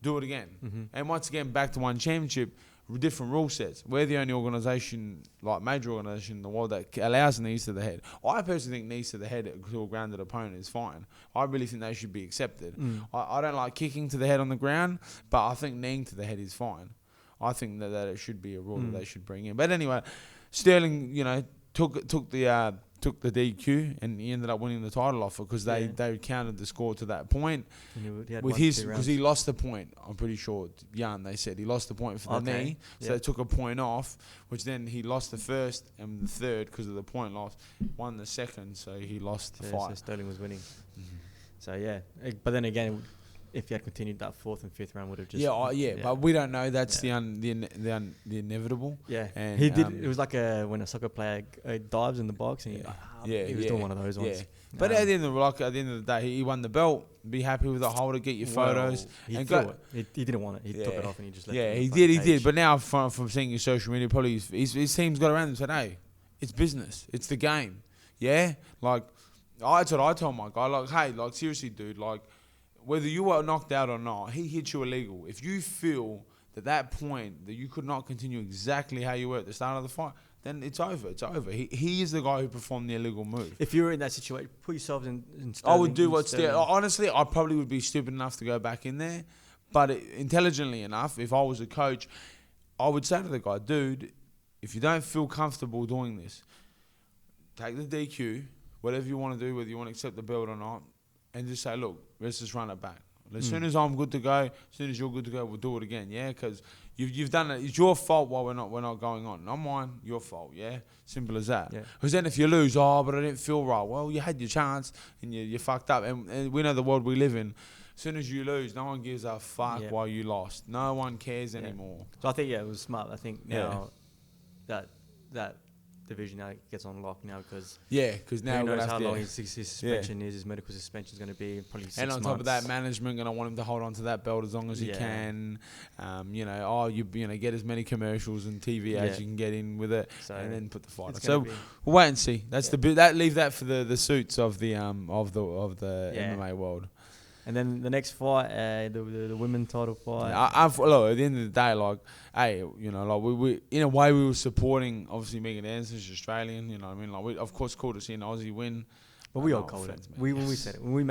Do it again. And once again, back to one championship, different rule sets. We're the only organisation, like major organisation in the world, that allows knees to the head. I personally think knees to the head to a grounded opponent is fine. I really think they should be accepted. I don't like kicking to the head on the ground, but I think kneeing to the head is fine. I think that it should be a rule that they should bring in. But anyway, Sterling, you know, took the DQ, and he ended up winning the title off it because they counted the score to that point. With his, because he lost the point. I'm pretty sure, Jan, they said he lost the point for the knee, so they took a point off, which then he lost the first and the third because of the point loss, won the second, so he lost the fight. So Sterling was winning. So yeah, but then again, if he had continued, that fourth and fifth round would have just... but we don't know. That's the inevitable. Yeah, and he did. It was like when a soccer player dives in the box, and he was doing one of those ones. Yeah. But at the end of the day, he won the belt. Be happy with the holder. Get your photos. He threw it. He didn't want it. He took it off and he just left it. He did. But now, from seeing your social media, probably his team's got around and said, "Hey, it's business. It's the game." Yeah, like that's what I told my guy. Like, hey, like seriously, dude, like. Whether you were knocked out or not, he hit you illegal. If you feel that point that you could not continue exactly how you were at the start of the fight, then it's over. It's over. He is the guy who performed the illegal move. If you were in that situation, put yourself in Sterling. I would do what's there. Honestly, I probably would be stupid enough to go back in there. But intelligently enough, if I was a coach, I would say to the guy, dude, if you don't feel comfortable doing this, take the DQ, whatever you want to do, whether you want to accept the belt or not, and just say, look, let's just run it back. As soon as I'm good to go, as soon as you're good to go, we'll do it again, yeah? Because you've done it. It's your fault why we're not going on. Not mine, your fault, yeah? Simple as that. Because then if you lose, but I didn't feel right. Well, you had your chance and you fucked up. And we know the world we live in. As soon as you lose, no one gives a fuck why you lost. No one cares anymore. So I think, it was smart. I think now that division now gets on lock now because now who knows how long his suspension is, his medical suspension is going to be, probably 6 months. And on top of that, management going to want him to hold on to that belt as long as he can. Get as many commercials and TV as you can get in with it, and then put the fight on. So we'll wait and see. That's leave that for the suits of the MMA world. And then the next fight, the women's title fight. Look, at the end of the day, like, hey, we in a way we were supporting. Obviously, Megan Anderson's Australian. You know what I mean? Like, we of course cool to see an Aussie win. But we all called it. When we said it. When we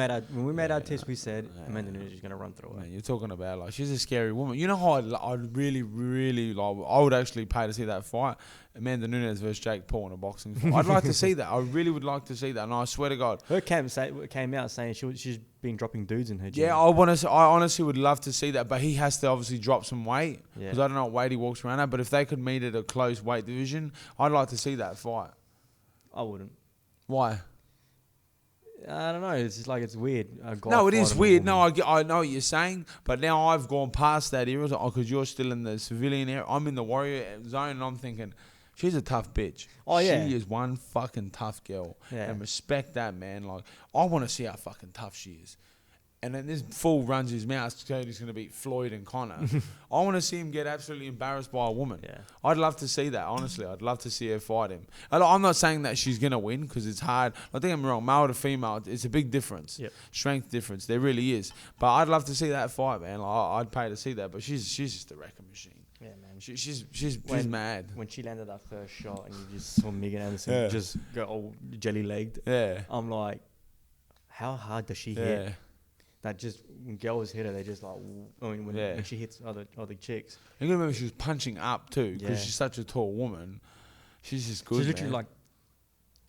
made our test, we said Amanda Nunes is going to run through it. Man, you're talking about, like, she's a scary woman. You know how I'd really, really, like, I would actually pay to see that fight. Amanda Nunes versus Jake Paul in a boxing fight. I'd like to see that. I really would like to see that. And I swear to God. Her camp came out saying she's been dropping dudes in her gym. Yeah, I honestly would love to see that. But he has to obviously drop some weight. Because I don't know what weight he walks around at. But if they could meet at a close weight division, I'd like to see that fight. I wouldn't. Why? I don't know. It's just like, it's weird. No, it is weird. No, I know what you're saying, but now I've gone past that era because you're still in the civilian era. I'm in the warrior zone, and I'm thinking, she's a tough bitch. Oh, yeah. She is one fucking tough girl. Yeah. And respect that, man. Like, I want to see how fucking tough she is. And then this fool runs his mouth saying he's going to beat Floyd and Connor. I want to see him get absolutely embarrassed by a woman. Yeah. I'd love to see that, honestly. I'd love to see her fight him. I'm not saying that she's going to win because it's hard. I think I'm wrong. Male to female, it's a big difference. Yep. Strength difference. There really is. But I'd love to see that fight, man. Like, I'd pay to see that. But she's just a wrecking machine. Yeah, man. She's mad. When she landed that first shot and you just saw Megan Anderson just go all jelly-legged. Yeah. I'm like, how hard does she hit? That just, when girls hit her, they just like, when she hits other chicks. You gotta remember she was punching up too, because she's such a tall woman. She's just good. She's literally like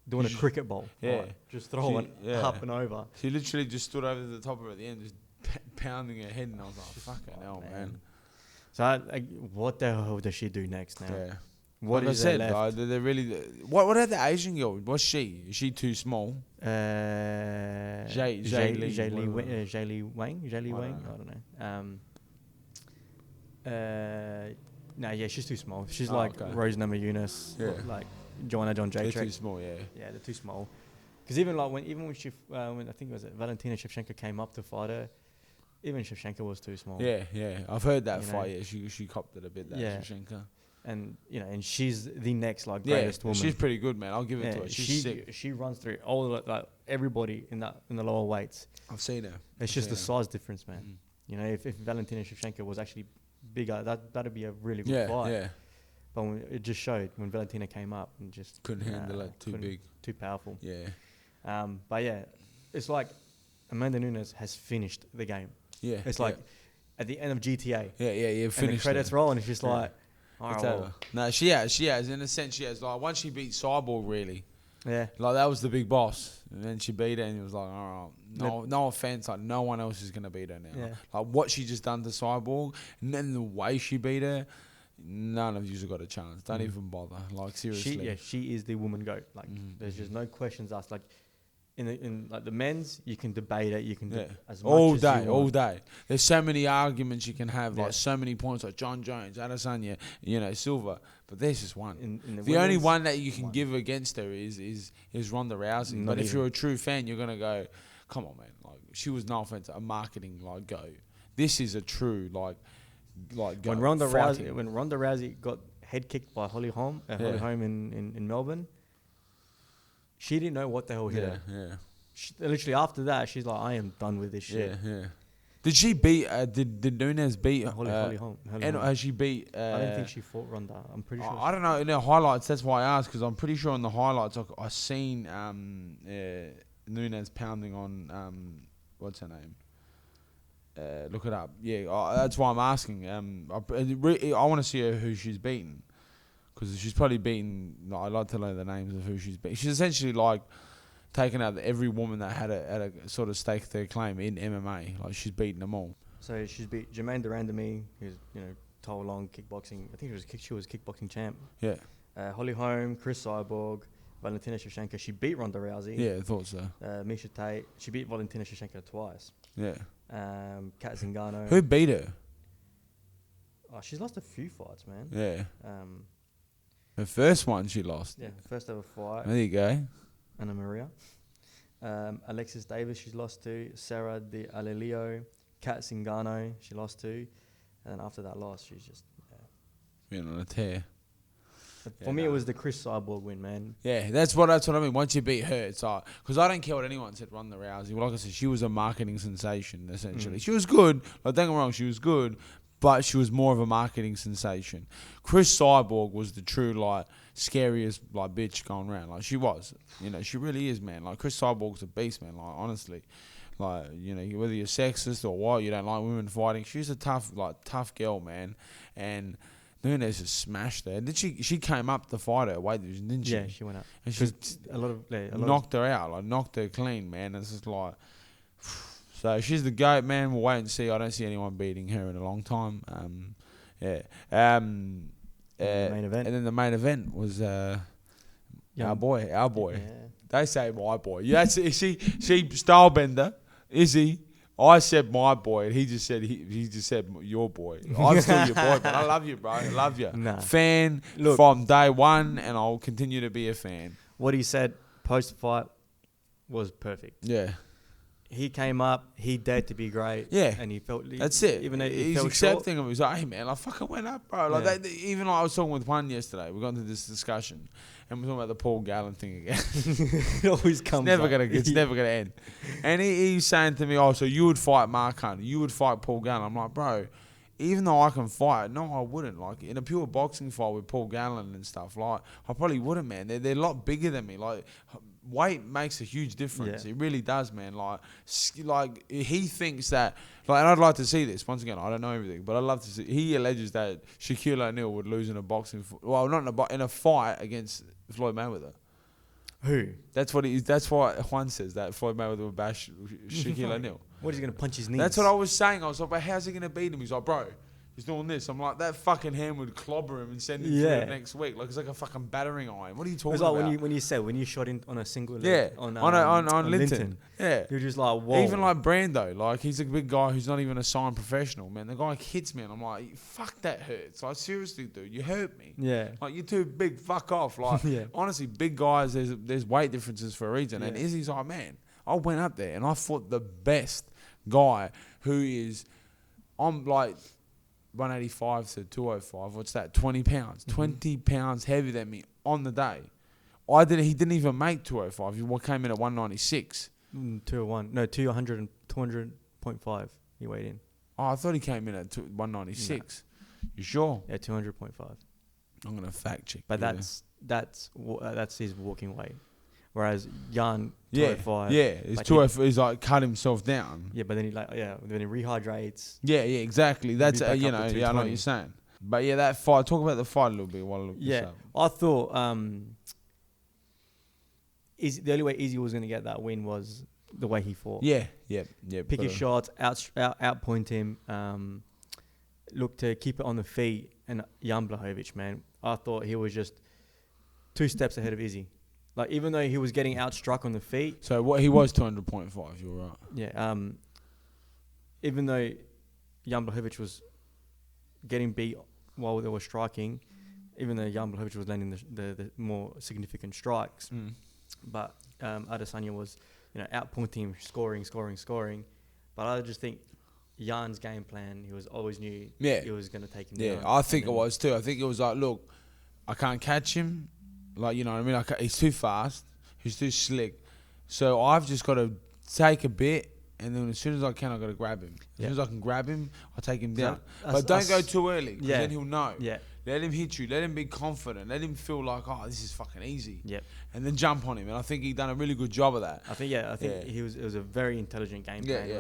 doing a cricket ball. Yeah. Like, just throwing up and over. She literally just stood over the top of her at the end, just pounding her head, and I was like, fucking hell, man. So, what the hell does she do next now? Yeah. What like is I said, they're really... What about the Asian girl? What's she? Is she too small? Zhai Li Wang? I don't know. No, yeah, she's too small. She's like Rose Namajunas, like Joanna John Jacek. They're too small, yeah. Yeah, they're too small. Because even when she, when I think it was Valentina Shevchenko came up to fight her, even Shevchenko was too small. Yeah. I've heard that fight. Yeah, she copped it a bit. That Shevchenko. And and she's the next greatest woman. She's pretty good, man. I'll give it to her. She's sick. She runs through all everybody in the lower weights. I've seen her. It's just the size difference, man. If Valentina Shevchenko was actually bigger, that'd be a really good fight. Yeah. But it just showed when Valentina came up and just couldn't handle it. Too big. Too powerful. Yeah. But yeah, it's like Amanda Nunes has finished the game. Yeah. It's like at the end of GTA. Yeah. Finished. And the credits roll, and it's just like. It's over. No, she has. In a sense, she has. Like, once she beat Cyborg, really. Yeah. Like, that was the big boss. And then she beat her, and it was like, all right, no offense. Like, no one else is going to beat her now. Yeah. Like, what she just done to Cyborg, and then the way she beat her, none of you have got a chance. Don't even bother. Like, seriously. She is the woman GOAT. Like, there's just no questions asked. Like, in like the men's, you can debate it. You can do as much all as day, you want. all day. There's so many arguments you can have, like so many points, like John Jones, Adesanya, Silva. But there's just one. In the only one that you can give against her is Ronda Rousey. But if you're a true fan, you're gonna go, come on, man. Like, she was, no offense, a marketing go. This is a true go. When Ronda Rousey got head kicked by Holly Holm in Melbourne. She didn't know what the hell hit her. Yeah. Literally after that, she's like, I am done with this shit. Yeah. Did she beat? Did Nunes beat? Holly Holm. And has she beat? I don't think she fought Ronda. I'm pretty sure. I don't know in the highlights. That's why I asked, because I'm pretty sure in the highlights I seen Nunes pounding on what's her name? Look it up. Yeah, that's why I'm asking. I want to see who she's beaten. Because she's probably beaten. I'd like to know the names of who she's beaten. She's essentially taken out every woman that had a sort of stake their claim in MMA. Like, she's beaten them all. So she's beat Jermaine Durandamy, who's tall, long kickboxing. I think she was kickboxing champ. Yeah. Holly Holm, Chris Cyborg, Valentina Shevchenko. She beat Ronda Rousey. Yeah, I thought so. Misha Tate. She beat Valentina Shevchenko twice. Yeah. Kat Zingano. Who beat her? Oh, she's lost a few fights, man. Yeah. Her first one she lost. Yeah, first ever fight. There you go. Anna Maria. Alexis Davis, she's lost to. Sarah De Alelio. Kat Zingano, she lost to. And then after that loss, she's just... been on a tear. For me, it was the Chris Cyborg win, man. Yeah, that's what I mean. Once you beat her, it's like... Because I don't care what anyone said, Ronda Rousey. Well, like I said, she was a marketing sensation, essentially. She was good. Like, don't get me wrong, she was good. but she was more of a marketing sensation. Chris Cyborg was the true, like, scariest, like, bitch going around. Like, she was. You know, she really is, man. Like, Chris Cyborg's a beast, man. Like, honestly. Like, you know, whether you're sexist or what, you don't like women fighting. She's a tough girl, man. And Nunes just smashed her. Did she came up to fight her weight division, didn't she? Yeah, she went up. And she knocked her out, like, knocked her clean, man. It's just like... So she's the GOAT, man. We'll wait and see. I don't see anyone beating her in a long time. Yeah. Main event. And then the main event was our boy. Yeah. They say my boy. Yeah, she Stylebender, Izzy. I said my boy, and he just said your boy. I'm still your boy, but I love you, bro. I love you. Nah. Fan from day one, and I'll continue to be a fan. What he said post-fight was perfect. Yeah. He came up, he dared to be great. Yeah. And he felt... That's it. Even though he's felt accepting of it. He's like, hey, man, I fucking went up, bro. Like, Yeah. even like I was talking with one yesterday. We got into this discussion. And we're talking about the Paul Gallen thing again. It always comes It's never gonna end. And he's saying to me, oh, so you would fight Mark Hunt. You would fight Paul Gallen. I'm like, bro, even though I can fight, no, I wouldn't. Like, in a pure boxing fight with Paul Gallen and stuff, like, I probably wouldn't, man. They're a lot bigger than me. Like, weight makes a huge difference. Yeah. It really does, man. Like he thinks that, like, and I'd like to see this. Once again, I don't know everything, but I'd love to see. He alleges that Shaquille O'Neal would lose in a boxing, in a fight against Floyd Mayweather. Who? That's what Juan says, that Floyd Mayweather would bash Shaquille O'Neal. What, is he going to punch his knees? That's what I was saying. I was like, but how's he going to beat him? He's like, bro, he's doing this. I'm like, that fucking hand would clobber him and send him through next week. Like, it's like a fucking battering iron. What are you talking about? Like when you shot in on a single leg. Yeah, on Linton. Yeah. You're just like, whoa. Even like Brando, like, he's a big guy who's not even a signed professional, man. The guy hits me and I'm like, fuck, that hurts. Like, seriously, dude, you hurt me. Yeah. Like, you're too big, fuck off. Like, honestly, big guys, there's weight differences for a reason. And Izzy's like, man, I went up there and I fought the best guy who is, I'm like 185 to 205. What's that? 20 pounds. 20 pounds heavier than me on the day. He didn't even make 205. He came in at 196. 201. No, 200.5 he weighed in. Oh, I thought he came in at 196. No. You sure? Yeah, 200.5. I'm gonna fact check. But that's his walking weight. Whereas Jan 205. It's like 205. He's like cut himself down. Yeah, but then he then he rehydrates. Yeah, exactly. That's I know what you're saying. But yeah, that fight. Talk about the fight a little bit while I look this up. I thought the only way Izzy was gonna get that win was the way he fought. Yeah. Pick his shots, outpoint him. Look to keep it on the feet. And Jan Blachowicz, man, I thought he was just 2 steps ahead of Izzy. Like, even though he was getting outstruck on the feet. So what he was 200.5, you're right. Yeah. Even though Jan Blachowicz was getting beat while they were striking, even though Jan Blachowicz was landing the more significant strikes, but Adesanya was, outpointing him, scoring. But I just think Jan's game plan, he was always knew he was going to take him down. Yeah, I think it was too. I think it was like, look, I can't catch him. Like, you know what I mean? He's too fast. He's too slick. So I've just got to take a bit, and then as soon as I can, I've got to grab him. As soon as I can grab him, I'll take him down. But don't go too early, because then he'll know. Yeah. Let him hit you. Let him be confident. Let him feel like, oh, this is fucking easy. Yep. And then jump on him. And I think he done a really good job of that. I think it was a very intelligent game plan. Yeah.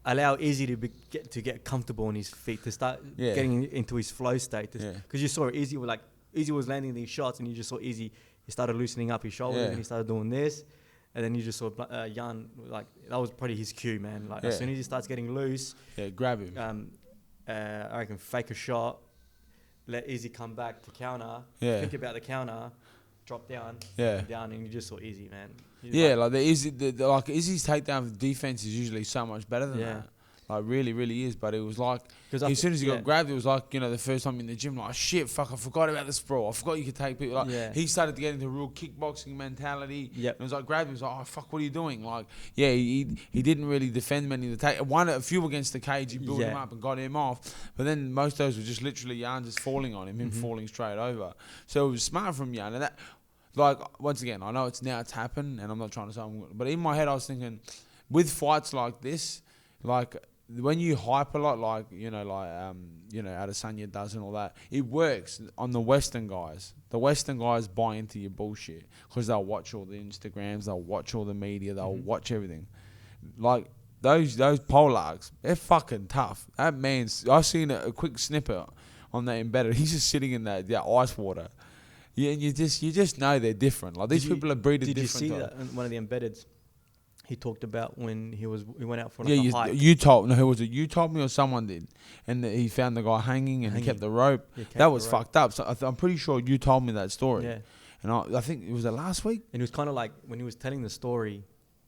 Allow Izzy to get comfortable on his feet, to start getting into his flow state. Because you saw Izzy was landing these shots, and you just saw Izzy. He started loosening up his shoulders, and he started doing this, and then you just saw Jan. Like, that was probably his cue, man. Like, as soon as he starts getting loose, grab him. I reckon fake a shot, let Izzy come back to counter. Think about the counter, drop down, down, and you just saw Izzy, man. Izzy's takedown defense is usually so much better than that. Like, really, really is. But it was like, as soon as he got grabbed, it was like, the first time in the gym, like, shit, fuck, I forgot about the sprawl. I forgot you could take people. Like, he started to get into real kickboxing mentality. And it was like, grabbed him, it was like, oh, fuck, what are you doing? Like, he didn't really defend many of the take. Won a few against the cage, he built him up and got him off. But then most of those were just literally Jan just falling on him, falling straight over. So it was smart from Jan. And that, like, once again, I know it's happened, and I'm not trying to say, but in my head, I was thinking, with fights like this, like, when you hype a lot, like Adesanya does and all that, it works on the Western guys. The Western guys buy into your bullshit because they'll watch all the Instagrams, they'll watch all the media, they'll watch everything. Like those Polacks, they're fucking tough. That man's. I've seen a quick snippet on that embedded. He's just sitting in that ice water. Yeah, and you just know they're different. Like these people are breeded different. Did you see that in one of the embeddeds? He talked about when he went out for a hike. You told who was it? You told me or someone did, and he found the guy hanging and he kept the rope. That was fucked up. So I'm pretty sure you told me that story. Yeah, and I think it was last week. And it was kind of like when he was telling the story,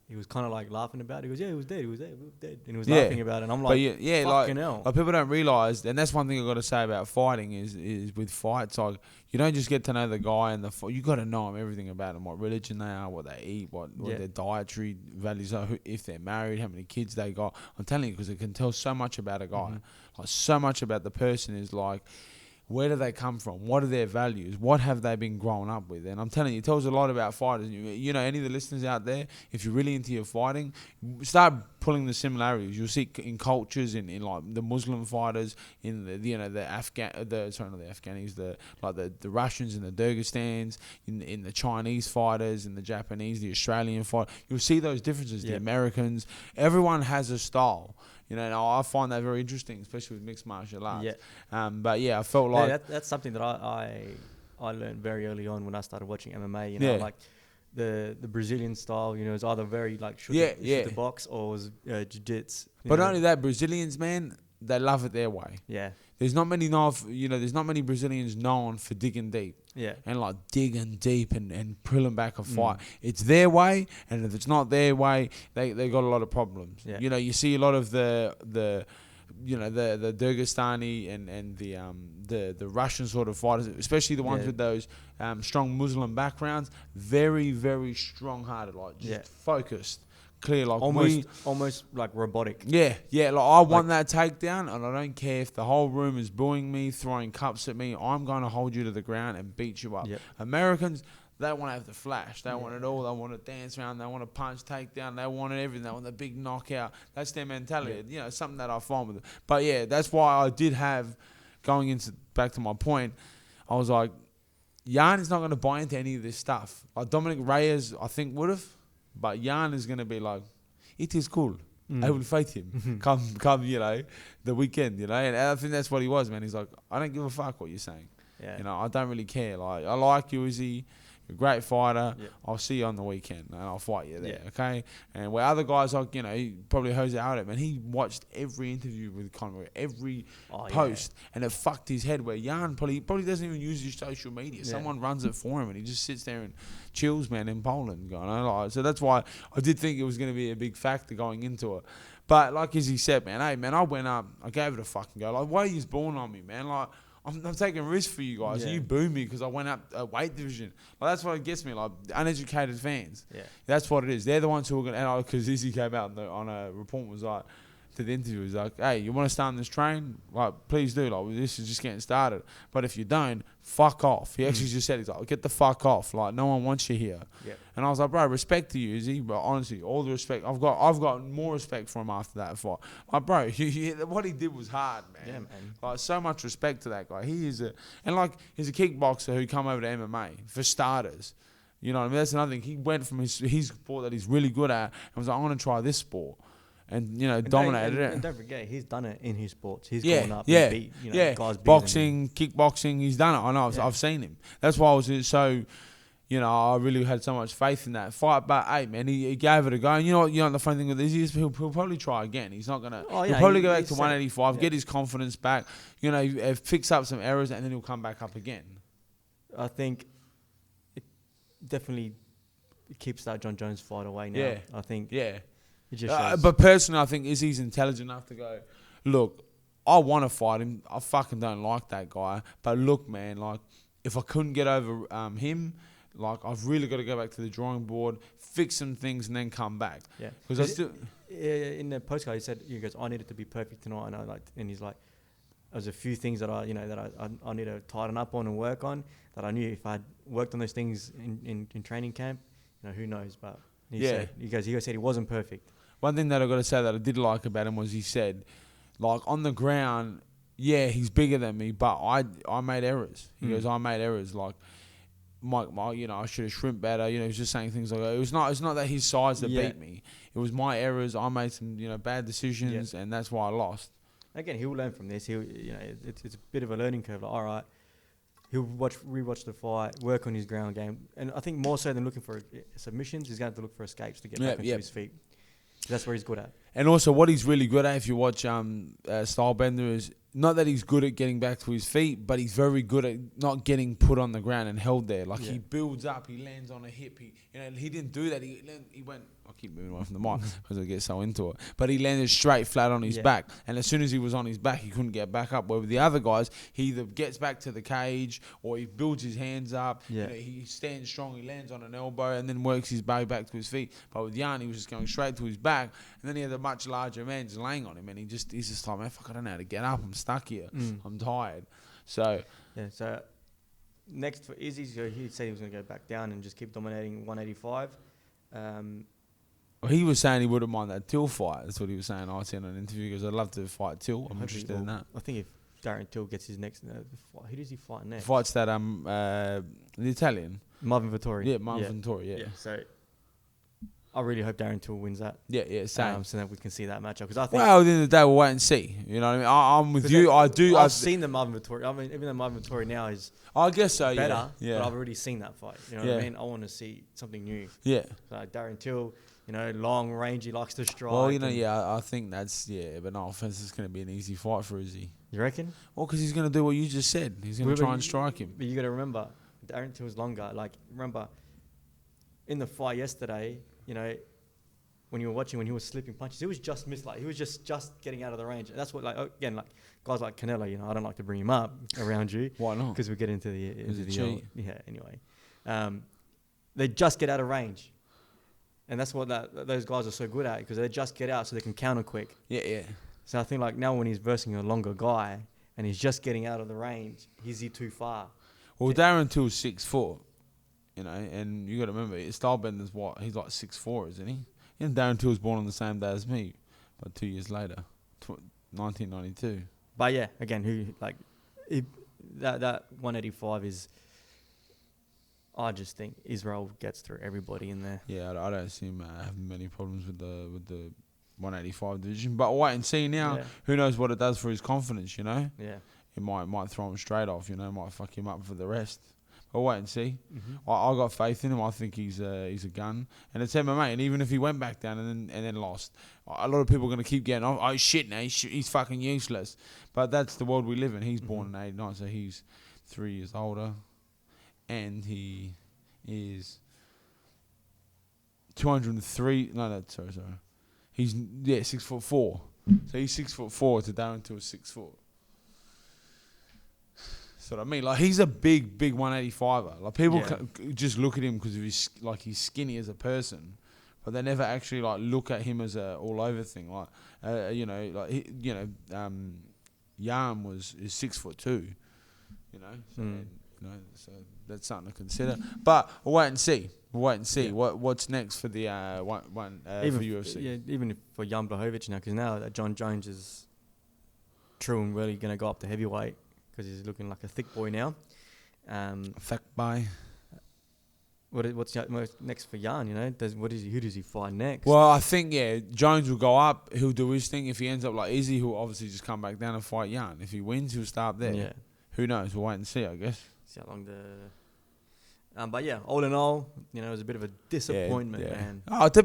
he was kind of like laughing about it. He goes, "Yeah, he was dead. He was dead. And he was laughing about it. And I'm like, fucking hell. Like people don't realise, and that's one thing I've got to say about fighting is with fights, like you don't just get to know the guy and you got to know him, everything about him, what religion they are, what they eat, what their dietary values are, if they're married, how many kids they got. I'm telling you, because it can tell so much about a guy, like so much about the person is like, where do they come from? What are their values? What have they been grown up with? And I'm telling you, it tells a lot about fighters. You know, any of the listeners out there, if you're really into your fighting, start pulling the similarities. You'll see in cultures, in like the Muslim fighters, in the Russians and the Daghestans, in the Chinese fighters, in the Japanese, the Australian fighter. You'll see those differences. The Americans, everyone has a style. You know, and I find that very interesting, especially with mixed martial arts. Yeah. But yeah, I felt like that's something that I learned very early on when I started watching MMA. You know, like the Brazilian style. You know, is either very like shoot the box or was jiu-jitsu. But not only that, Brazilians, man, they love it their way. Yeah. There's not many Brazilians known for digging deep. Yeah. And like digging deep and pulling back a fight. It's their way, and if it's not their way, they got a lot of problems. Yeah. You know, you see a lot of the Daghestani and the Russian sort of fighters, especially the ones with those strong Muslim backgrounds, very, very strong-hearted, like just focused. Clear, like almost like robotic. Yeah. Like I want that takedown, and I don't care if the whole room is booing me, throwing cups at me. I'm going to hold you to the ground and beat you up. Yep. Americans, they want to have the flash. They want it all. They want to dance around. They want to punch, takedown. They want everything. They want the big knockout. That's their mentality. Yeah. You know, something that I find with it. But yeah, that's why I did have, going into back to my point, I was like, Jan is not going to buy into any of this stuff. Like Dominic Reyes, I think would have. But Jan is going to be like, it is cool. I will fight him. Come, you know, the weekend, you know. And I think that's what he was, man. He's like, I don't give a fuck what you're saying. Yeah. You know, I don't really care. Like, I like you, Izzy. You're a great fighter. Yep. I'll see you on the weekend, and I'll fight you there, okay? And where other guys, like, you know, he probably Jose Aldo, man, he watched every interview with Conor, every post, and it fucked his head, where Jan probably doesn't even use his social media. Yeah. Someone runs it for him, and he just sits there and chills, man, in Poland. So that's why I did think it was going to be a big factor going into it. But like as he said, man, hey, man, I went up, I gave it a fucking go. Like, why are you born on me, man? Like, I'm taking risks for you guys. Yeah. You boo me because I went up a weight division. Like, that's what gets me, like, uneducated fans. Yeah. That's what it is. They're the ones who are going to... Because Izzy came out on a report, was like, to the interview, was like, hey, you want to start on this train? Like, please do. Like, this is just getting started. But if you don't, fuck off. He actually just said, he's like, get the fuck off. Like, no one wants you here. Yeah. And I was like, bro, respect to you, Izzy. But honestly, all the respect. I've got more respect for him after that fight. Like, bro, what he did was hard, man. Yeah, man. Like, so much respect to that guy. He's a kickboxer who come over to MMA, for starters. You know what I mean? That's another thing. He went from his sport that he's really good at and was like, I want to try this sport. And, you know, dominated it. And don't forget, he's done it in his sports. He's gone up and beat, guys. Boxing, kickboxing, he's done it. I know, I've seen him. That's why I was so, you know, I really had so much faith in that fight. But, hey, man, he gave it a go. And you know the funny thing with this is he'll probably try again. He's not going to... he'll probably go back to 185, get his confidence back, you know, fix up some errors, and then he'll come back up again. I think it definitely keeps that John Jones fight away now. Yeah. I think... Yeah. But personally, I think Izzy's intelligent enough to go, look, I want to fight him. I fucking don't like that guy. But look, man, like, if I couldn't get over him, like, I've really got to go back to the drawing board, fix some things, and then come back. Yeah. Because I still... In the postcard, he goes, I need it to be perfect tonight. And he's like, there's a few things that I need to tighten up on and work on, that I knew if I had worked on those things in training camp, you know, who knows, but... He said he wasn't perfect. one thing that I got to say that I did like about him was he said, like, on the ground, yeah, he's bigger than me, but I made errors. He goes, I made errors. Like, my I should have shrimp better. He was just saying things like that. It's not that his size that beat me. It was my errors. I made some, bad decisions, and that's why I lost. Again, he'll learn from this. It's a bit of a learning curve. Like, all right, he'll rewatch the fight, work on his ground game, and I think more so than looking for submissions, he's going to have to look for escapes to get back into his feet. That's where he's good at. And also, what he's really good at, if you watch Stylebender, is not that he's good at getting back to his feet, but he's very good at not getting put on the ground and held there. Like, he builds up, he lands on a hip. He didn't do that. He went. I keep moving away from the mic because I get so into it. But he landed straight flat on his back. And as soon as he was on his back, he couldn't get back up. Where with the other guys, he either gets back to the cage or he builds his hands up. Yeah. He stands strong, he lands on an elbow and then works his way back to his feet. But with Jan, he was just going straight to his back. And then he had a much larger man just laying on him. And he's just like, man, fuck, I don't know how to get up. I'm stuck here. I'm tired. So... Yeah, so next for Izzy, so he said he was going to go back down and just keep dominating 185. Well, he was saying he wouldn't mind that Till fight. That's what he was saying. I seen in an interview because I'd love to fight Till. I'm interested in that. I think if Darren Till gets his next fight, who does he fight next? Fights that the Italian Marvin Vittori. Yeah, Marvin Vittori. Yeah. So I really hope Darren Till wins that. Yeah, same. So that we can see that matchup because I think. Well, at the end of the day, we'll wait and see. You know what I mean? I'm with you. I've seen the Marvin Vittori. I mean, even though Marvin Vittori now is. I guess so. Better. Yeah. But I've already seen that fight. You know what I mean? I want to see something new. Yeah. So Darren Till. Long range, he likes to strike. Well, I think that's, but no offense, it's going to be an easy fight for Izzy. You reckon? Well, because he's going to do what you just said. He's going to try and strike him. But you got to remember, Darren Till's longer. Like, remember, in the fight yesterday, when you were watching, when he was slipping punches, he was just missed. Like, he was just getting out of the range. And that's what, again, guys like Canelo, I don't like to bring him up around you. Why not? Because we get into the cheat. Anyway. They just get out of range. And that's what those guys are so good at because they just get out so they can counter quick. Yeah. So I think now when he's versing a longer guy and he's just getting out of the range, is he too far? Well, Darren Till's 6'4", and you got to remember, Stylebender's what? He's like 6'4", isn't he? And Darren Till was born on the same day as me, but 2 years later, 1992. But yeah, again, that 185 is. I just think Israel gets through everybody in there. Yeah, I don't see him having many problems with the 185 division. But wait and see now. Yeah. Who knows what it does for his confidence, Yeah. It might throw him straight off, might fuck him up for the rest. But wait and see. Mm-hmm. I got faith in him. I think he's a gun. And it's MMA. And even if he went back down and then lost, a lot of people are going to keep getting, oh shit, now he's fucking useless. But that's the world we live in. He's born in 89, so he's 3 years older. And he is 203. Sorry. He's 6'4". So he's 6'4" to Darren Till 6'4". So what I mean, he's a big 185er. Like people just look at him because of he's skinny as a person, but they never actually look at him as a all over thing. Yarm is 6'2". So that's something to consider. But we'll wait and see. What's next for the for UFC. Yeah, even for Jan Blachowicz now, because now that John Jones is true and really going to go up to heavyweight because he's looking like a thick boy now. Thick boy. What's next for Jan? Who does he fight next? Well, I think Jones will go up. He'll do his thing. If he ends up like Izzy, he'll obviously just come back down and fight Jan. If he wins, he'll start there. Yeah. Who knows? We'll wait and see, I guess. See how long but yeah, all in all, it was a bit of a disappointment, man. Oh, let's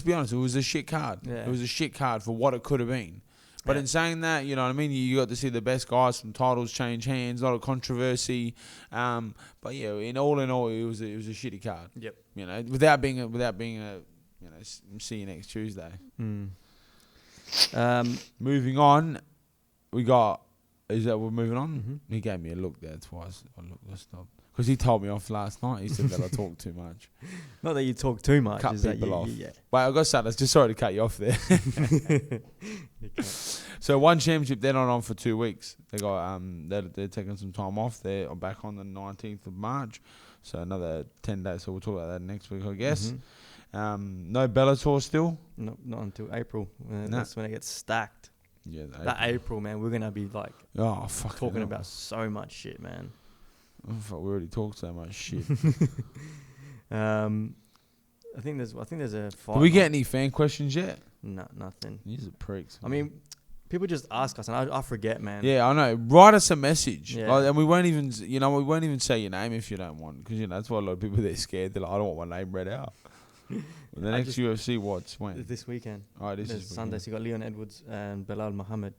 be honest, it was a shit card. Yeah. It was a shit card for what it could have been. But in saying that, you know what I mean, you got to see the best guys, some titles change hands, a lot of controversy. But yeah, in all, it was a shitty card. Yep. Without being a see you next Tuesday. Moving on, we got. Is that we're moving on? Mm-hmm. He gave me a look there twice. I stopped. Because he told me off last night. He said that I talk too much. Not that you talk too much. Cut people off. Wait, I got to say, just sorry to cut you off there. So one championship, they're not on for 2 weeks. They got they're taking some time off. They're back on the 19th of March. So another 10 days. So we'll talk about that next week, I guess. No Bellator still? No, not until April. That's when it gets stacked. Yeah, that April, man, we're gonna be like talking about so much shit, man. Oh, fuck, we already talked so much shit. I think there's a fight. Did we get any fan questions yet? No, nothing. These are pricks. I mean, people just ask us, and I forget, man. Yeah, I know. Write us a message, Yeah. and we won't even, say your name if you don't want, because that's why a lot of people they're scared. They're like, I don't want my name read out. The next UFC, when? This weekend. Oh, this is Sunday. So you got Leon Edwards and Belal Muhammad,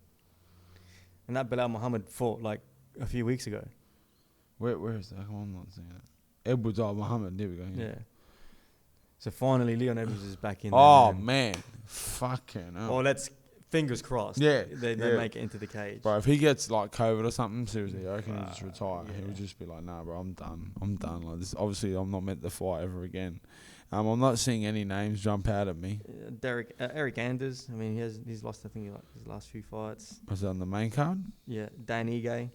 and that Belal Muhammad fought like a few weeks ago. Where is that? I'm not seeing it. Edwards Muhammad. There we go. Yeah. So finally, Leon Edwards is back in. Oh man, fucking hell. Well, let's fingers crossed. Yeah, they make it into the cage. Bro, if he gets like COVID or something, seriously, I reckon he'll just retire. Yeah. He'll just be like, nah, bro, I'm done. Like this, obviously, I'm not meant to fight ever again. I'm not seeing any names jump out at me. Eric Anders. I mean, he's lost, I think, his last few fights. Was that on the main card? Yeah, Dan Ige.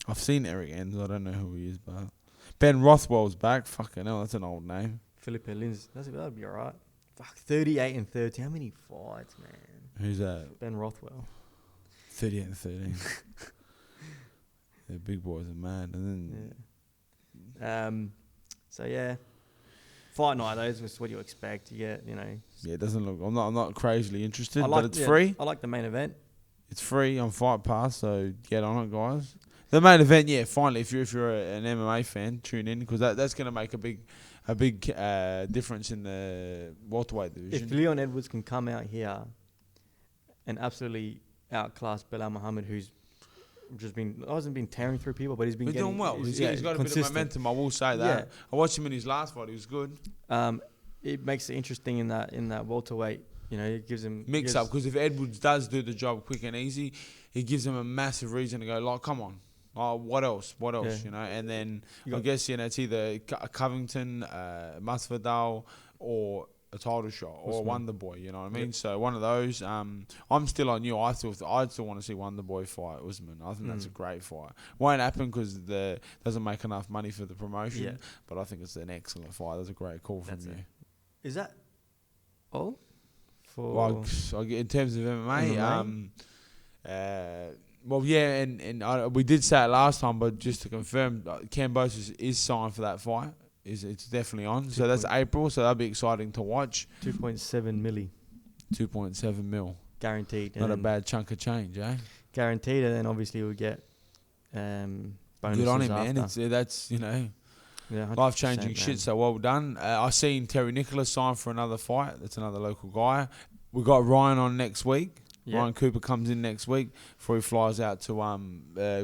I've seen Eric Anders. I don't know who he is, but Ben Rothwell's back. Fucking hell, that's an old name. Felipe Lins. That'll be alright. Fuck, 38-30. How many fights, man? Who's that? Ben Rothwell. 38-13. The big boys are mad, and then So yeah. Fight night, though, is what you expect. You get, Yeah, it doesn't look. I'm not crazily interested, but it's free. I like the main event. It's free on Fight Pass, so get on it, guys. The main event, yeah. Finally, if you're an MMA fan, tune in because that's gonna make a big difference in the welterweight division. If Leon Edwards can come out here and absolutely outclass Belal Muhammad, who's hasn't been tearing through people, but he's been doing well. He's got a bit of momentum. I will say that. Yeah. I watched him in his last fight. He was good. It makes it interesting in that welterweight. It gives him mix up because if Edwards does do the job quick and easy, it gives him a massive reason to go. Like, come on. Oh, what else? Yeah. And then I guess it's either Covington, Masvidal, or a title shot or Wonder Boy, you know what I mean? Yep. So one of those. I'm still on you. I'd still want to see Wonder Boy fight Usman. I think that's a great fight. Won't happen because doesn't make enough money for the promotion. Yeah. But I think it's an excellent fight. That's a great call from you. Is that all? Well, in terms of MMA? Well, yeah, and we did say it last time, but just to confirm, Kambosos is signed for that fight. It's definitely on. So that's April, so that'll be exciting to watch. 2.7 milli. 2.7 mil. Guaranteed. Not a bad chunk of change, eh? Guaranteed, and then obviously we'll get bonuses. Good on him, after. man. That's life-changing shit, man. So well done. I seen Terry Nicholas sign for another fight. That's another local guy. We got Ryan on next week. Yep. Ryan Cooper comes in next week before he flies out to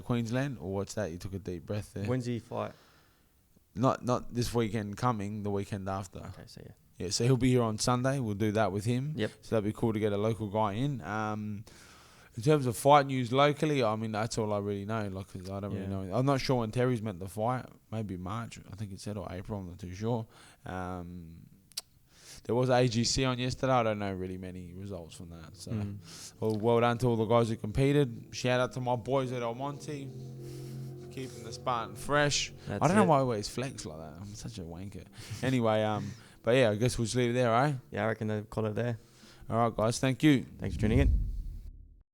Queensland. Or what's that? You took a deep breath there. When's he fight? Not this weekend coming, the weekend after. Okay, so yeah. Yeah, so he'll be here on Sunday. We'll do that with him. Yep. So that'd be cool to get a local guy in. In terms of fight news locally, I mean, that's all I really know. Like, I don't really know. I'm not sure when Terry's meant to fight. Maybe March, I think it said, or April. I'm not too sure. There was AGC on yesterday. I don't know really many results from that. So, well done to all the guys who competed. Shout out to my boys at El Monte. Keeping the Spartan fresh. I don't know why he wears flex like that. I'm such a wanker. Anyway, but yeah, I guess we'll just leave it there, eh? Yeah, I reckon they'll call it there. All right, guys. Thank you. Thanks for tuning in.